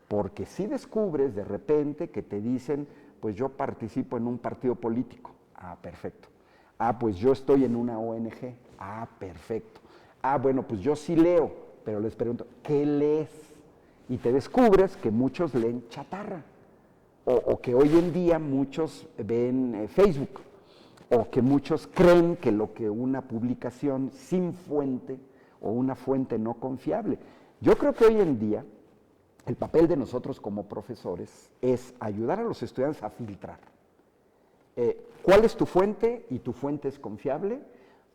porque si descubres de repente que te dicen, pues yo participo en un partido político. Ah, perfecto. Ah, pues yo estoy en una ONG. Ah, perfecto. Ah, bueno, pues yo sí leo, pero les pregunto, ¿qué lees? Y te descubres que muchos leen chatarra, o que hoy en día muchos ven Facebook, o que muchos creen que lo que una publicación sin fuente o una fuente no confiable. Yo creo que hoy en día el papel de nosotros como profesores es ayudar a los estudiantes a filtrar. ¿Cuál es tu fuente? Y tu fuente es confiable,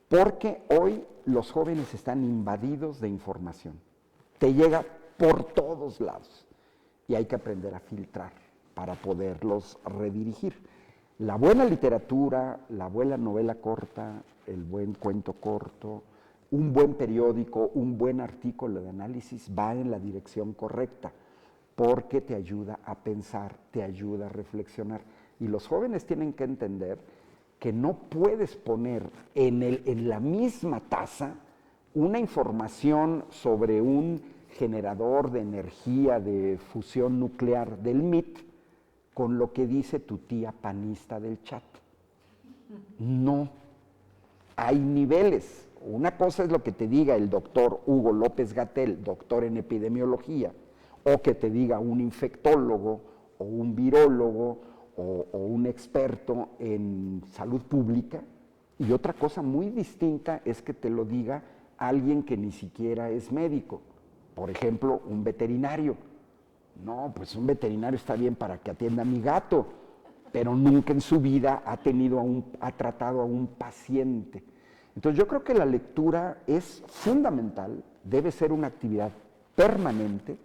porque hoy los jóvenes están invadidos de información. Te llega por todos lados y hay que aprender a filtrar para poderlos redirigir. La buena literatura, la buena novela corta, el buen cuento corto, un buen periódico, un buen artículo de análisis va en la dirección correcta, porque te ayuda a pensar, te ayuda a reflexionar. Y los jóvenes tienen que entender que no puedes poner en la misma taza una información sobre un generador de energía de fusión nuclear del MIT con lo que dice tu tía panista del chat. No, hay niveles. Una cosa es lo que te diga el doctor Hugo López-Gatell, doctor en epidemiología, o que te diga un infectólogo o un virólogo o un experto en salud pública, y otra cosa muy distinta es que te lo diga alguien que ni siquiera es médico. Por ejemplo, un veterinario. No, pues un veterinario está bien para que atienda a mi gato, pero nunca en su vida ha tratado a un paciente. Entonces yo creo que la lectura es fundamental, debe ser una actividad permanente.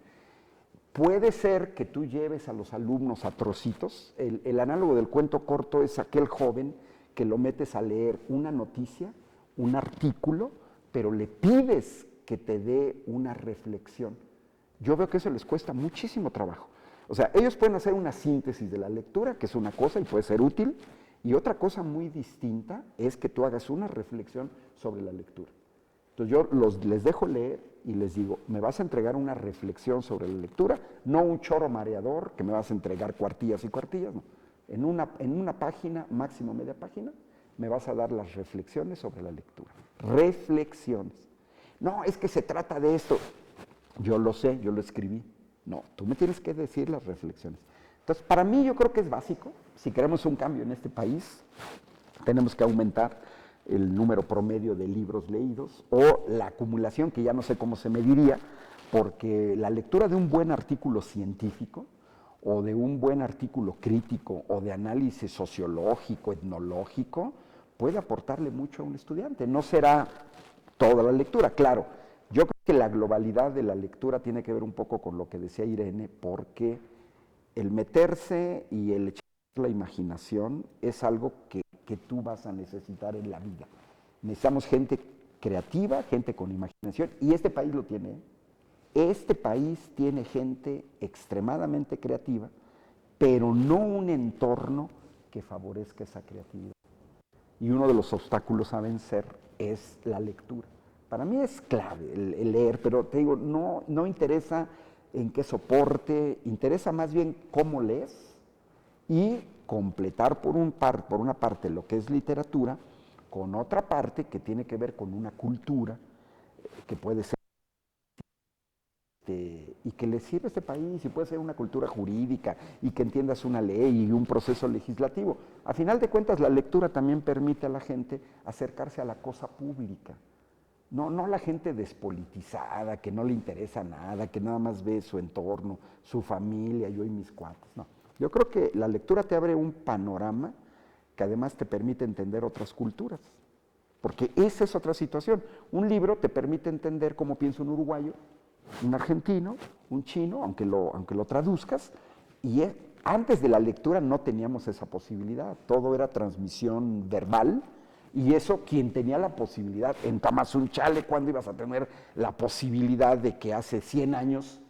Puede ser que tú lleves a los alumnos a trocitos. El análogo del cuento corto es aquel joven que lo metes a leer una noticia, un artículo, pero le pides que te dé una reflexión. Yo veo que eso les cuesta muchísimo trabajo. O sea, ellos pueden hacer una síntesis de la lectura, que es una cosa y puede ser útil, y otra cosa muy distinta es que tú hagas una reflexión sobre la lectura. Entonces yo les dejo leer y les digo, me vas a entregar una reflexión sobre la lectura, no un choro mareador que me vas a entregar cuartillas y cuartillas, no. En una página, máximo media página, me vas a dar las reflexiones sobre la lectura. Reflexiones. No, es que se trata de esto. Yo lo sé, yo lo escribí. No, tú me tienes que decir las reflexiones. Entonces, para mí yo creo que es básico. Si queremos un cambio en este país, tenemos que aumentar el número promedio de libros leídos o la acumulación, que ya no sé cómo se mediría, porque la lectura de un buen artículo científico o de un buen artículo crítico o de análisis sociológico, etnológico, puede aportarle mucho a un estudiante. No será toda la lectura, claro. Yo creo que la globalidad de la lectura tiene que ver un poco con lo que decía Irene, porque el meterse y el echar la imaginación es algo que tú vas a necesitar en la vida. Necesitamos gente creativa, gente con imaginación, y este país lo tiene. Este país tiene gente extremadamente creativa, pero no un entorno que favorezca esa creatividad. Y uno de los obstáculos a vencer es la lectura. Para mí es clave el leer, pero te digo, no interesa en qué soporte, interesa más bien cómo lees y completar por una parte lo que es literatura con otra parte que tiene que ver con una cultura que puede ser y que le sirve a este país, y puede ser una cultura jurídica y que entiendas una ley y un proceso legislativo. A final de cuentas, la lectura también permite a la gente acercarse a la cosa pública. No la gente despolitizada, que no le interesa nada, que nada más ve su entorno, su familia, yo y mis cuates. No. Yo creo que la lectura te abre un panorama que además te permite entender otras culturas. Porque esa es otra situación. Un libro te permite entender cómo piensa un uruguayo, un argentino, un chino, aunque lo traduzcas, y antes de la lectura no teníamos esa posibilidad. Todo era transmisión verbal, Y eso, quien tenía la posibilidad, en Tamazunchale, ¿cuándo ibas a tener la posibilidad de que hace 100 años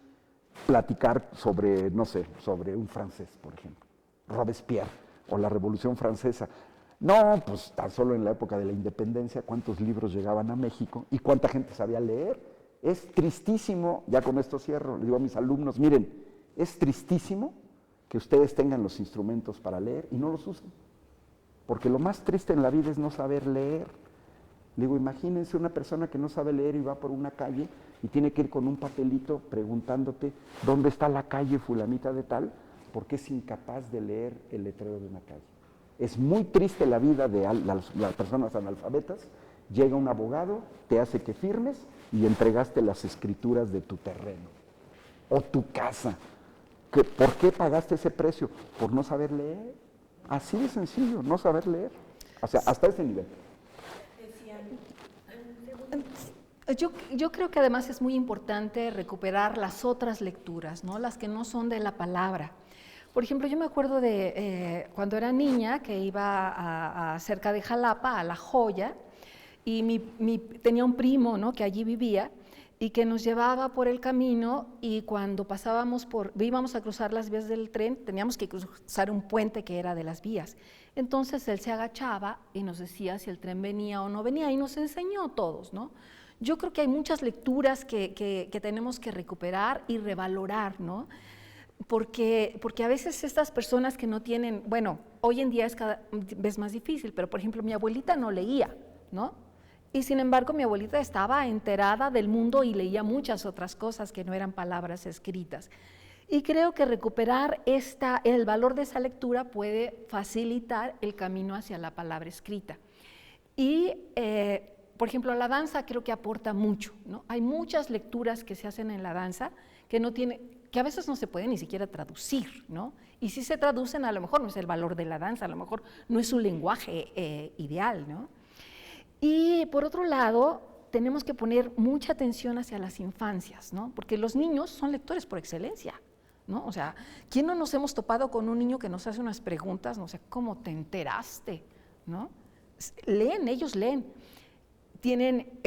platicar sobre, no sé, sobre un francés, por ejemplo, Robespierre o la Revolución Francesa? No, pues tan solo en la época de la independencia, cuántos libros llegaban a México y cuánta gente sabía leer. Es tristísimo, ya con esto cierro, le digo a mis alumnos, miren, es tristísimo que ustedes tengan los instrumentos para leer y no los usen. Porque lo más triste en la vida es no saber leer. Le digo, imagínense una persona que no sabe leer y va por una calle y tiene que ir con un papelito preguntándote dónde está la calle fulanita de tal, porque es incapaz de leer el letrero de una calle. Es muy triste la vida de las personas analfabetas. Llega un abogado, te hace que firmes y entregaste las escrituras de tu terreno o tu casa. ¿Por qué pagaste ese precio? Por no saber leer. Así de sencillo, no saber leer. O sea, hasta ese nivel. Yo creo que además es muy importante recuperar las otras lecturas, ¿no? Las que no son de la palabra. Por ejemplo, yo me acuerdo de cuando era niña, que iba cerca de Jalapa, a La Joya, y tenía un primo, ¿no?, que allí vivía, y que nos llevaba por el camino, y cuando íbamos a cruzar las vías del tren, teníamos que cruzar un puente que era de las vías. Entonces él se agachaba y nos decía si el tren venía o no venía, y nos enseñó a todos, ¿no? Yo creo que hay muchas lecturas que tenemos que recuperar y revalorar, ¿no? Porque a veces estas personas que no tienen, bueno, hoy en día es cada vez más difícil, pero por ejemplo mi abuelita no leía, ¿no? Y sin embargo mi abuelita estaba enterada del mundo y leía muchas otras cosas que no eran palabras escritas. Y creo que recuperar el valor de esa lectura puede facilitar el camino hacia la palabra escrita. Y, por ejemplo, la danza creo que aporta mucho, ¿no? Hay muchas lecturas que se hacen en la danza que a veces no se pueden ni siquiera traducir, ¿no? Y si se traducen, a lo mejor no es el valor de la danza, a lo mejor no es un lenguaje ideal, ¿no? Y por otro lado, tenemos que poner mucha atención hacia las infancias, ¿no? Porque los niños son lectores por excelencia, ¿no? O sea, ¿quién no nos hemos topado con un niño que nos hace unas preguntas, no sé, ¿cómo te enteraste?, ¿no? Leen, ellos leen.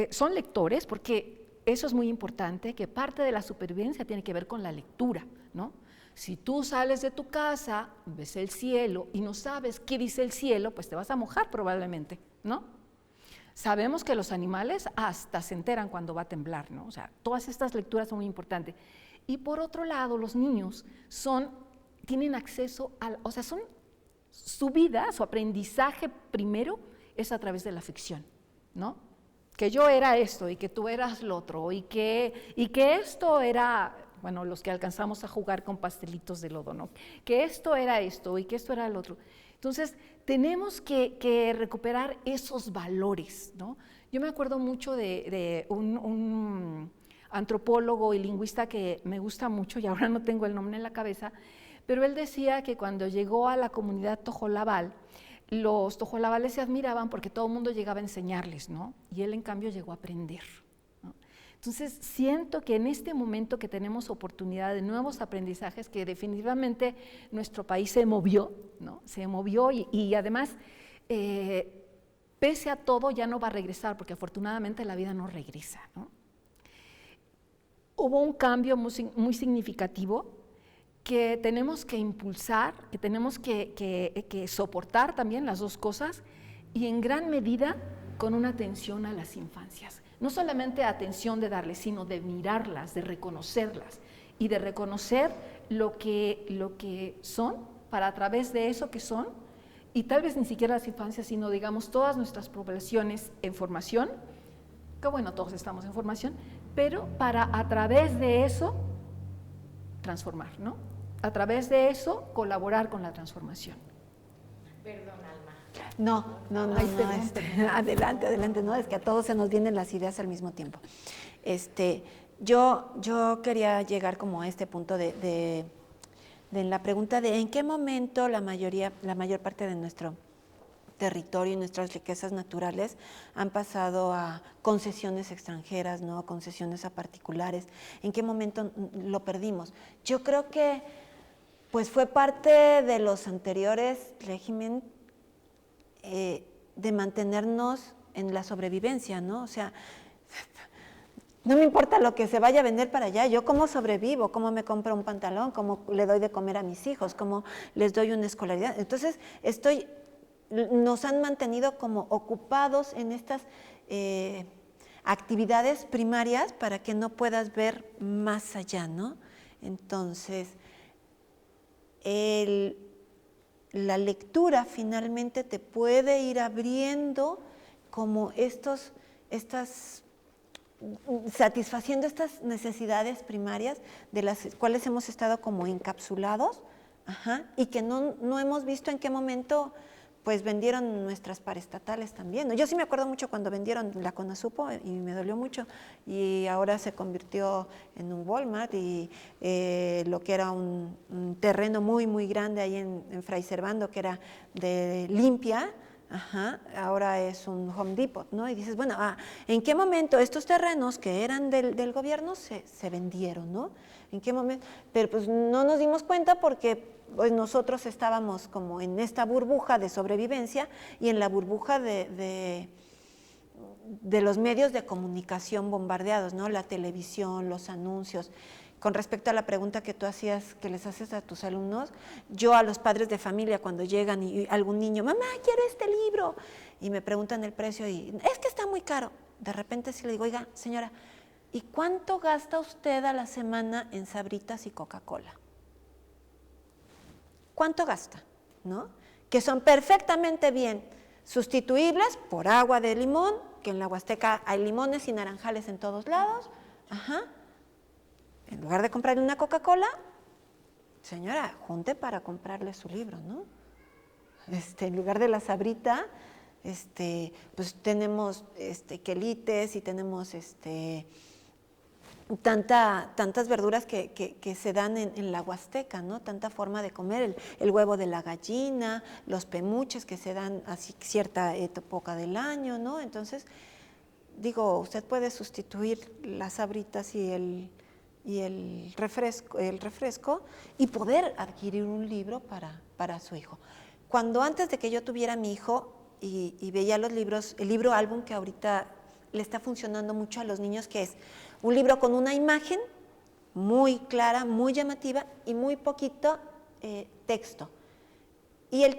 Son lectores porque eso es muy importante, que parte de la supervivencia tiene que ver con la lectura, ¿no? Si tú sales de tu casa, ves el cielo y no sabes qué dice el cielo, pues te vas a mojar probablemente, ¿no? Sabemos que los animales hasta se enteran cuando va a temblar, ¿no? O sea, todas estas lecturas son muy importantes. Y por otro lado, los niños tienen acceso su vida, su aprendizaje primero es a través de la ficción, ¿no? Que yo era esto y que tú eras lo otro y que esto era, bueno, los que alcanzamos a jugar con pastelitos de lodo, ¿no? Que esto era esto y que esto era lo otro. Entonces, tenemos que recuperar esos valores, ¿no? Yo me acuerdo mucho de un antropólogo y lingüista que me gusta mucho y ahora no tengo el nombre en la cabeza, pero él decía que cuando llegó a la comunidad tojolabal, los tojolabales se admiraban porque todo el mundo llegaba a enseñarles, ¿no? Y él en cambio llegó a aprender, ¿no? Entonces siento que en este momento que tenemos oportunidad de nuevos aprendizajes, que definitivamente nuestro país se movió, ¿no? Se movió y además, pese a todo, ya no va a regresar, porque afortunadamente la vida no regresa, ¿no? Hubo un cambio muy significativo que tenemos que impulsar, que tenemos que soportar también las dos cosas, y en gran medida con una atención a las infancias. No solamente atención de darles, sino de mirarlas, de reconocerlas y de reconocer lo que son, para a través de eso que son, y tal vez ni siquiera las infancias, sino digamos todas nuestras poblaciones en formación, que bueno, todos estamos en formación, pero para a través de eso transformar, ¿no? A través de eso colaborar con la transformación. Perdón, Alma. No, adelante, no, es que a todos se nos vienen las ideas al mismo tiempo. Yo quería llegar como a este punto de la pregunta de en qué momento la mayor parte de nuestro territorio y nuestras riquezas naturales han pasado a concesiones extranjeras, ¿no? A concesiones a particulares. ¿En qué momento lo perdimos? Yo creo que pues fue parte de los anteriores régimen de mantenernos en la sobrevivencia, ¿no? O sea, no me importa lo que se vaya a vender para allá, yo cómo sobrevivo, cómo me compro un pantalón, cómo le doy de comer a mis hijos, cómo les doy una escolaridad. Entonces, nos han mantenido como ocupados en estas actividades primarias para que no puedas ver más allá, ¿no? Entonces, la lectura finalmente te puede ir abriendo como satisfaciendo estas necesidades primarias de las cuales hemos estado como encapsulados, y que no hemos visto en qué momento pues vendieron nuestras paraestatales también, ¿no? Yo sí me acuerdo mucho cuando vendieron la Conasupo y me dolió mucho, y ahora se convirtió en un Walmart y lo que era un terreno muy, muy grande ahí en Fray Servando, que era de limpia, ahora es un Home Depot, ¿no? Y dices, bueno, ¿en qué momento estos terrenos que eran del gobierno se vendieron, ¿no? ¿En qué momento? Pero pues no nos dimos cuenta porque pues nosotros estábamos como en esta burbuja de sobrevivencia y en la burbuja de los medios de comunicación bombardeados, ¿no? La televisión, los anuncios. Con respecto a la pregunta que tú hacías, que les haces a tus alumnos, yo a los padres de familia cuando llegan y algún niño, mamá, quiero este libro, y me preguntan el precio y es que está muy caro. De repente sí le digo, oiga, señora, ¿y cuánto gasta usted a la semana en Sabritas y Coca-Cola? ¿Cuánto gasta? ¿No? Que son perfectamente bien sustituibles por agua de limón, que en la Huasteca hay limones y naranjales en todos lados. En lugar de comprarle una Coca-Cola, señora, junte para comprarle su libro, ¿no? En lugar de la Sabrita, pues tenemos quelites y tenemos tantas verduras que se dan en la Huasteca, ¿no? Tanta forma de comer, el huevo de la gallina, los pemuches que se dan así cierta época del año, ¿no? Entonces, digo, usted puede sustituir las Sabritas y el refresco y poder adquirir un libro para su hijo. Cuando antes de que yo tuviera a mi hijo y veía los libros, el libro álbum que ahorita le está funcionando mucho a los niños, que es un libro con una imagen muy clara, muy llamativa y muy poquito texto. Y el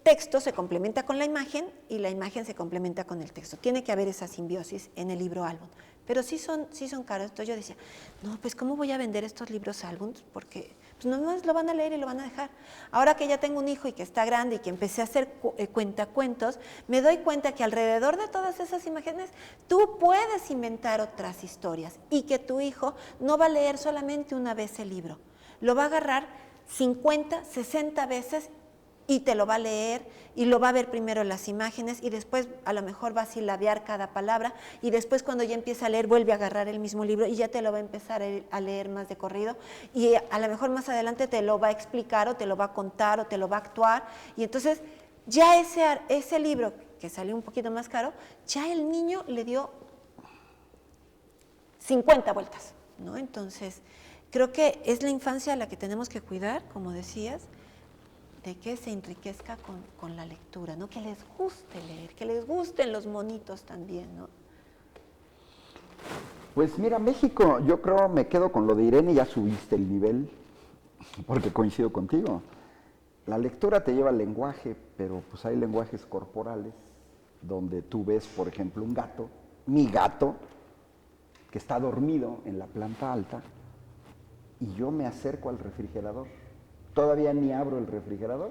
texto se complementa con la imagen y la imagen se complementa con el texto. Tiene que haber esa simbiosis en el libro álbum. Pero sí son caros. Entonces yo decía, no, pues ¿cómo voy a vender estos libros álbums? Porque pues nomás lo van a leer y lo van a dejar. Ahora que ya tengo un hijo y que está grande y que empecé a hacer cuentacuentos, me doy cuenta que alrededor de todas esas imágenes tú puedes inventar otras historias y que tu hijo no va a leer solamente una vez el libro, lo va a agarrar 50, 60 veces y te lo va a leer y lo va a ver primero en las imágenes y después a lo mejor va a silabear cada palabra y después cuando ya empieza a leer vuelve a agarrar el mismo libro y ya te lo va a empezar a leer más de corrido y a lo mejor más adelante te lo va a explicar o te lo va a contar o te lo va a actuar y entonces ya ese libro que salió un poquito más caro, ya el niño le dio 50 vueltas, ¿no? Entonces creo que es la infancia a la que tenemos que cuidar, como decías, de que se enriquezca con la lectura, ¿no? Que les guste leer, que les gusten los monitos también, ¿no? Pues mira, México, yo creo, me quedo con lo de Irene, ya subiste el nivel, porque coincido contigo. La lectura te lleva al lenguaje, pero pues hay lenguajes corporales, donde tú ves, por ejemplo, un gato, mi gato, que está dormido en la planta alta, y yo me acerco al refrigerador. Todavía ni abro el refrigerador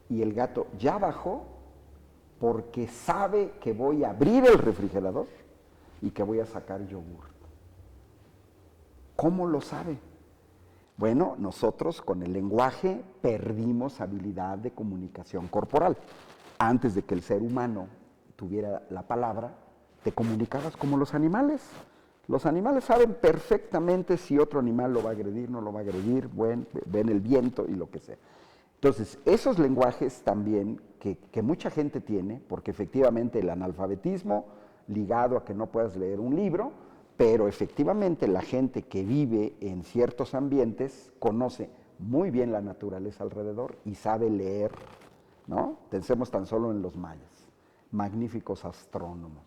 y el gato ya bajó porque sabe que voy a abrir el refrigerador y que voy a sacar yogur. ¿Cómo lo sabe? Bueno, nosotros con el lenguaje perdimos habilidad de comunicación corporal. Antes de que el ser humano tuviera la palabra, te comunicabas como los animales. Los animales saben perfectamente si otro animal lo va a agredir, no lo va a agredir, ven el viento y lo que sea. Entonces, esos lenguajes también que mucha gente tiene, porque efectivamente el analfabetismo ligado a que no puedas leer un libro, pero efectivamente la gente que vive en ciertos ambientes conoce muy bien la naturaleza alrededor y sabe leer, ¿no? Pensemos tan solo en los mayas. magníficos astrónomos.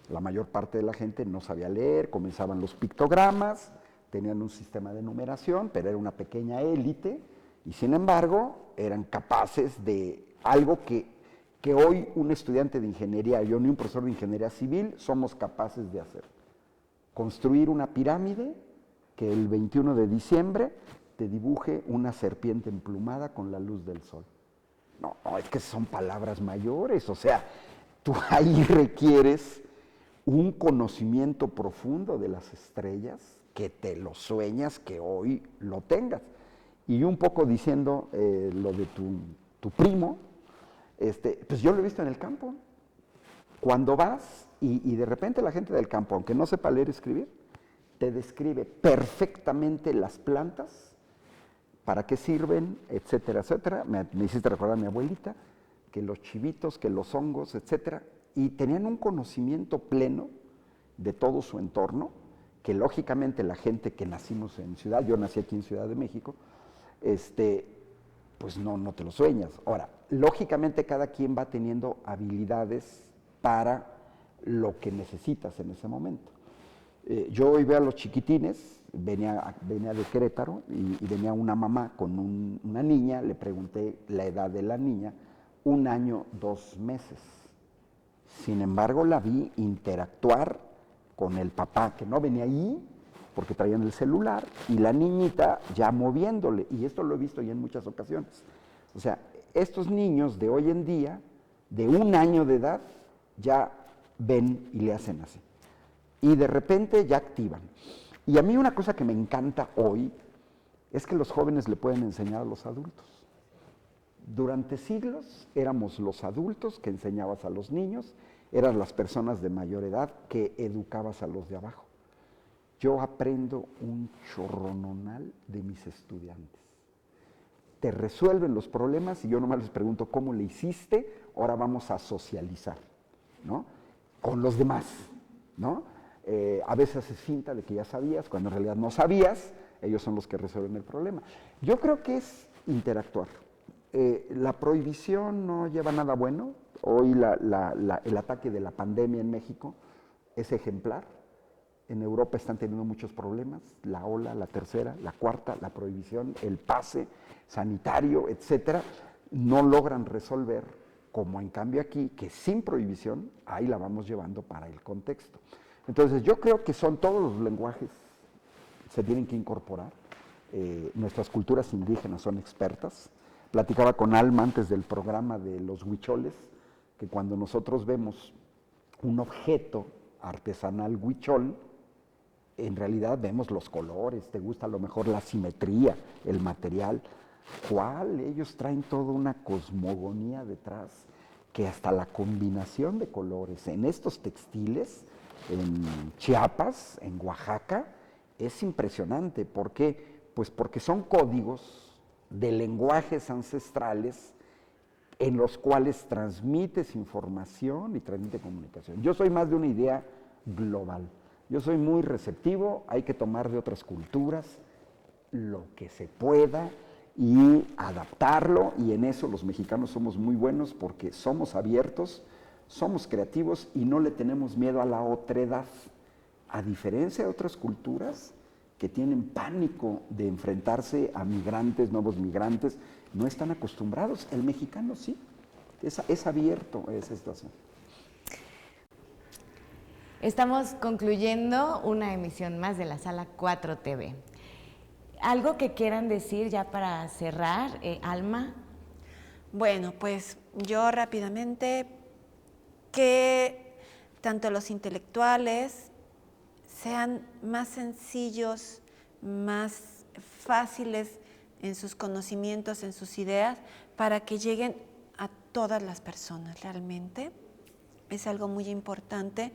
La mayor parte de la gente no sabía leer, comenzaban los pictogramas, tenían un sistema de numeración, pero era una pequeña élite, y sin embargo eran capaces de algo que hoy un estudiante de ingeniería, yo ni un profesor de ingeniería civil, somos capaces de hacer. Construir una pirámide que el 21 de diciembre te dibuje una serpiente emplumada con la luz del sol. No, es que son palabras mayores, o sea, tú ahí requieres un conocimiento profundo de las estrellas, que te lo sueñas que hoy lo tengas. Y un poco diciendo lo de tu primo, pues yo lo he visto en el campo. Cuando vas y de repente la gente del campo, aunque no sepa leer y escribir, te describe perfectamente las plantas, para qué sirven, etcétera, etcétera. Me hiciste recordar a mi abuelita, que los chivitos, que los hongos, etcétera, y tenían un conocimiento pleno de todo su entorno, que lógicamente la gente que nacimos en ciudad, yo nací aquí en Ciudad de México, pues no te lo sueñas. Ahora, lógicamente cada quien va teniendo habilidades para lo que necesitas en ese momento. Yo hoy veo a los chiquitines, venía de Querétaro y venía una mamá con una niña, le pregunté la edad de la niña, 1 año, 2 meses. Sin embargo, la vi interactuar con el papá, que no venía ahí, porque traían el celular, y la niñita ya moviéndole, y esto lo he visto ya en muchas ocasiones. O sea, estos niños de hoy en día, de 1 año de edad, ya ven y le hacen así. Y de repente ya activan. Y a mí una cosa que me encanta hoy es que los jóvenes le pueden enseñar a los adultos. Durante siglos éramos los adultos que enseñabas a los niños, eran las personas de mayor edad que educabas a los de abajo. Yo aprendo un chorrononal de mis estudiantes. Te resuelven los problemas y yo nomás les pregunto cómo le hiciste, ahora vamos a socializar, ¿no? Con los demás, ¿no? A veces se finta de que ya sabías, cuando en realidad no sabías, ellos son los que resuelven el problema. Yo creo que es interactuar. La prohibición no lleva nada bueno. Hoy el ataque de la pandemia en México es ejemplar. En Europa están teniendo muchos problemas, la ola, la tercera, la cuarta, la prohibición, el pase sanitario, etcétera, no logran resolver, como en cambio aquí, que sin prohibición, ahí la vamos llevando para el contexto. Entonces yo creo que son todos los lenguajes, se tienen que incorporar. Nuestras culturas indígenas son expertas. Platicaba con Alma antes del programa de los huicholes, que cuando nosotros vemos un objeto artesanal huichol, en realidad vemos los colores, te gusta a lo mejor la simetría, el material. ¿Cuál? Ellos traen toda una cosmogonía detrás, que hasta la combinación de colores en estos textiles, en Chiapas, en Oaxaca, es impresionante. ¿Por qué? Pues porque son códigos de lenguajes ancestrales en los cuales transmites información y transmite comunicación. Yo soy más de una idea global. Yo soy muy receptivo, hay que tomar de otras culturas lo que se pueda y adaptarlo, y en eso los mexicanos somos muy buenos porque somos abiertos, somos creativos y no le tenemos miedo a la otredad, a diferencia de otras culturas que tienen pánico de enfrentarse a migrantes, nuevos migrantes, no están acostumbrados. El mexicano sí, es abierto a esa situación. Estamos concluyendo una emisión más de la Sala 4 TV. ¿Algo que quieran decir ya para cerrar, Alma? Bueno, pues yo rápidamente, que tanto los intelectuales sean más sencillos, más fáciles en sus conocimientos, en sus ideas, para que lleguen a todas las personas realmente. Es algo muy importante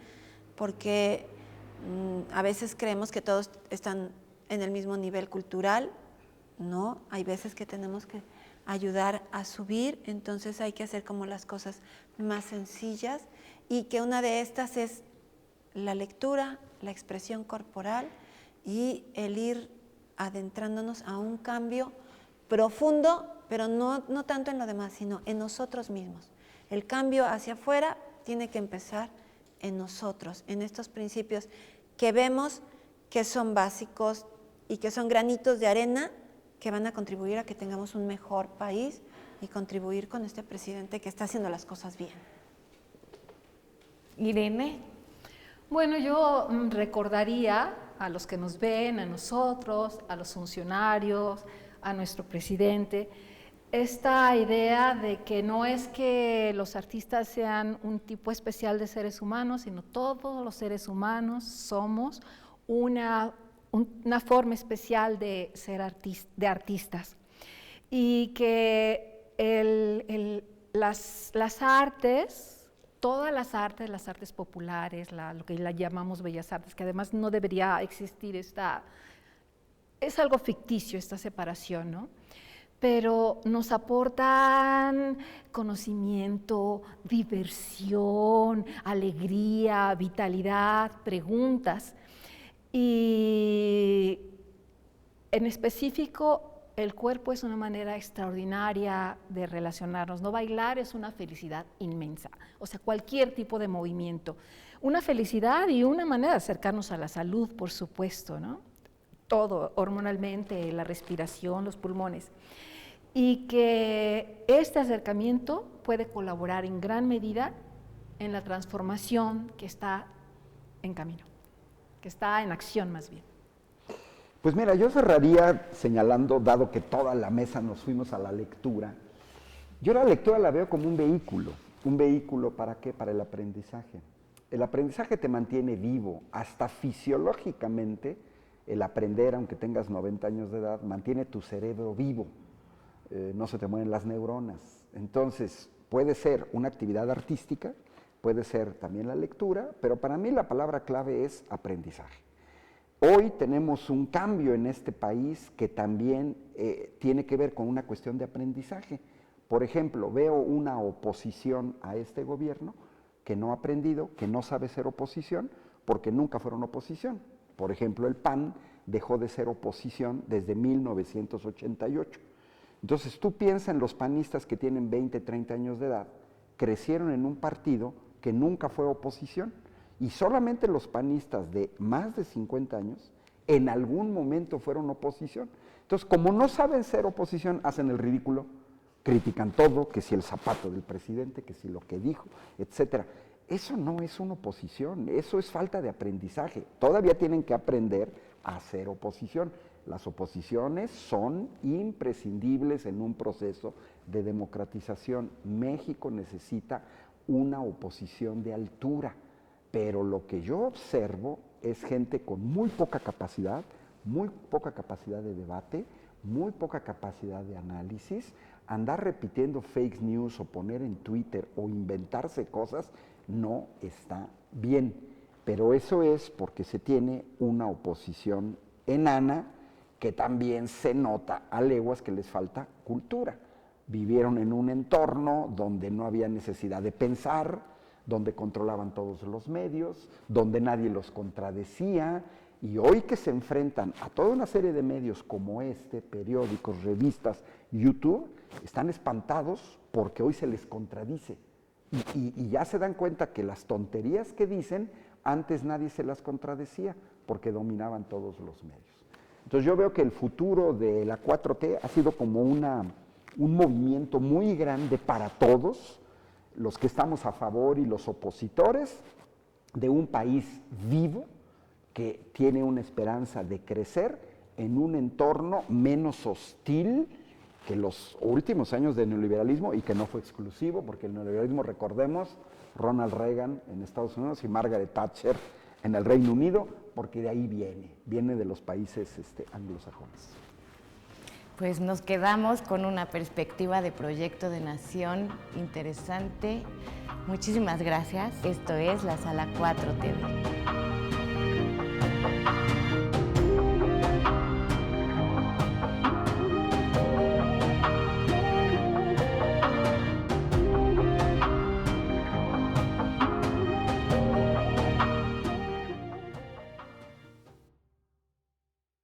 porque a veces creemos que todos están en el mismo nivel cultural, ¿no? Hay veces que tenemos que ayudar a subir, entonces hay que hacer como las cosas más sencillas, y que una de estas es la lectura, la expresión corporal y el ir adentrándonos a un cambio profundo, pero no tanto en lo demás, sino en nosotros mismos. El cambio hacia afuera, tiene que empezar en nosotros, en estos principios que vemos que son básicos y que son granitos de arena que van a contribuir a que tengamos un mejor país y contribuir con este presidente que está haciendo las cosas bien. Irene. Bueno, yo recordaría a los que nos ven, a nosotros, a los funcionarios, a nuestro presidente, esta idea de que no es que los artistas sean un tipo especial de seres humanos, sino todos los seres humanos somos una forma especial de ser artistas. Y que las artes, todas las artes populares, lo que llamamos bellas artes, que además no debería existir es algo ficticio esta separación, ¿no? Pero nos aportan conocimiento, diversión, alegría, vitalidad, preguntas. Y en específico, el cuerpo es una manera extraordinaria de relacionarnos. No bailar es una felicidad inmensa, o sea, cualquier tipo de movimiento. Una felicidad y una manera de acercarnos a la salud, por supuesto, ¿no? Todo, hormonalmente, la respiración, los pulmones. Y que este acercamiento puede colaborar en gran medida en la transformación que está en camino, que está en acción más bien. Pues mira, yo cerraría señalando, dado que toda la mesa nos fuimos a la lectura, yo la lectura la veo como un vehículo ¿para qué? Para el aprendizaje. El aprendizaje te mantiene vivo, hasta fisiológicamente el aprender, aunque tengas 90 años de edad, mantiene tu cerebro vivo, no se te mueren las neuronas. Entonces, puede ser una actividad artística, puede ser también la lectura, pero para mí la palabra clave es aprendizaje. Hoy tenemos un cambio en este país que también tiene que ver con una cuestión de aprendizaje. Por ejemplo, veo una oposición a este gobierno que no ha aprendido, que no sabe ser oposición, porque nunca fueron oposición. Por ejemplo, el PAN dejó de ser oposición desde 1988. Entonces, tú piensas en los panistas que tienen 20, 30 años de edad, crecieron en un partido que nunca fue oposición. Y solamente los panistas de más de 50 años en algún momento fueron oposición. Entonces, como no saben ser oposición, hacen el ridículo, critican todo, que si el zapato del presidente, que si lo que dijo, etcétera. Eso no es una oposición, eso es falta de aprendizaje. Todavía tienen que aprender a hacer oposición. Las oposiciones son imprescindibles en un proceso de democratización. México necesita una oposición de altura. Pero lo que yo observo es gente con muy poca capacidad de debate, muy poca capacidad de análisis. Andar repitiendo fake news o poner en Twitter o inventarse cosas no está bien. Pero eso es porque se tiene una oposición enana que también se nota a leguas que les falta cultura. Vivieron en un entorno donde no había necesidad de pensar, donde controlaban todos los medios, donde nadie los contradecía, y hoy que se enfrentan a toda una serie de medios como periódicos, revistas, YouTube, están espantados porque hoy se les contradice. Y ya se dan cuenta que las tonterías que dicen, antes nadie se las contradecía, porque dominaban todos los medios. Entonces yo veo que el futuro de la 4T ha sido como un movimiento muy grande para todos, los que estamos a favor y los opositores, de un país vivo que tiene una esperanza de crecer en un entorno menos hostil que los últimos años del neoliberalismo, y que no fue exclusivo, porque el neoliberalismo, recordemos, Ronald Reagan en Estados Unidos y Margaret Thatcher en el Reino Unido, porque de ahí viene de los países anglosajones. Pues nos quedamos con una perspectiva de proyecto de nación interesante. Muchísimas gracias. Esto es La Sala 4 TV.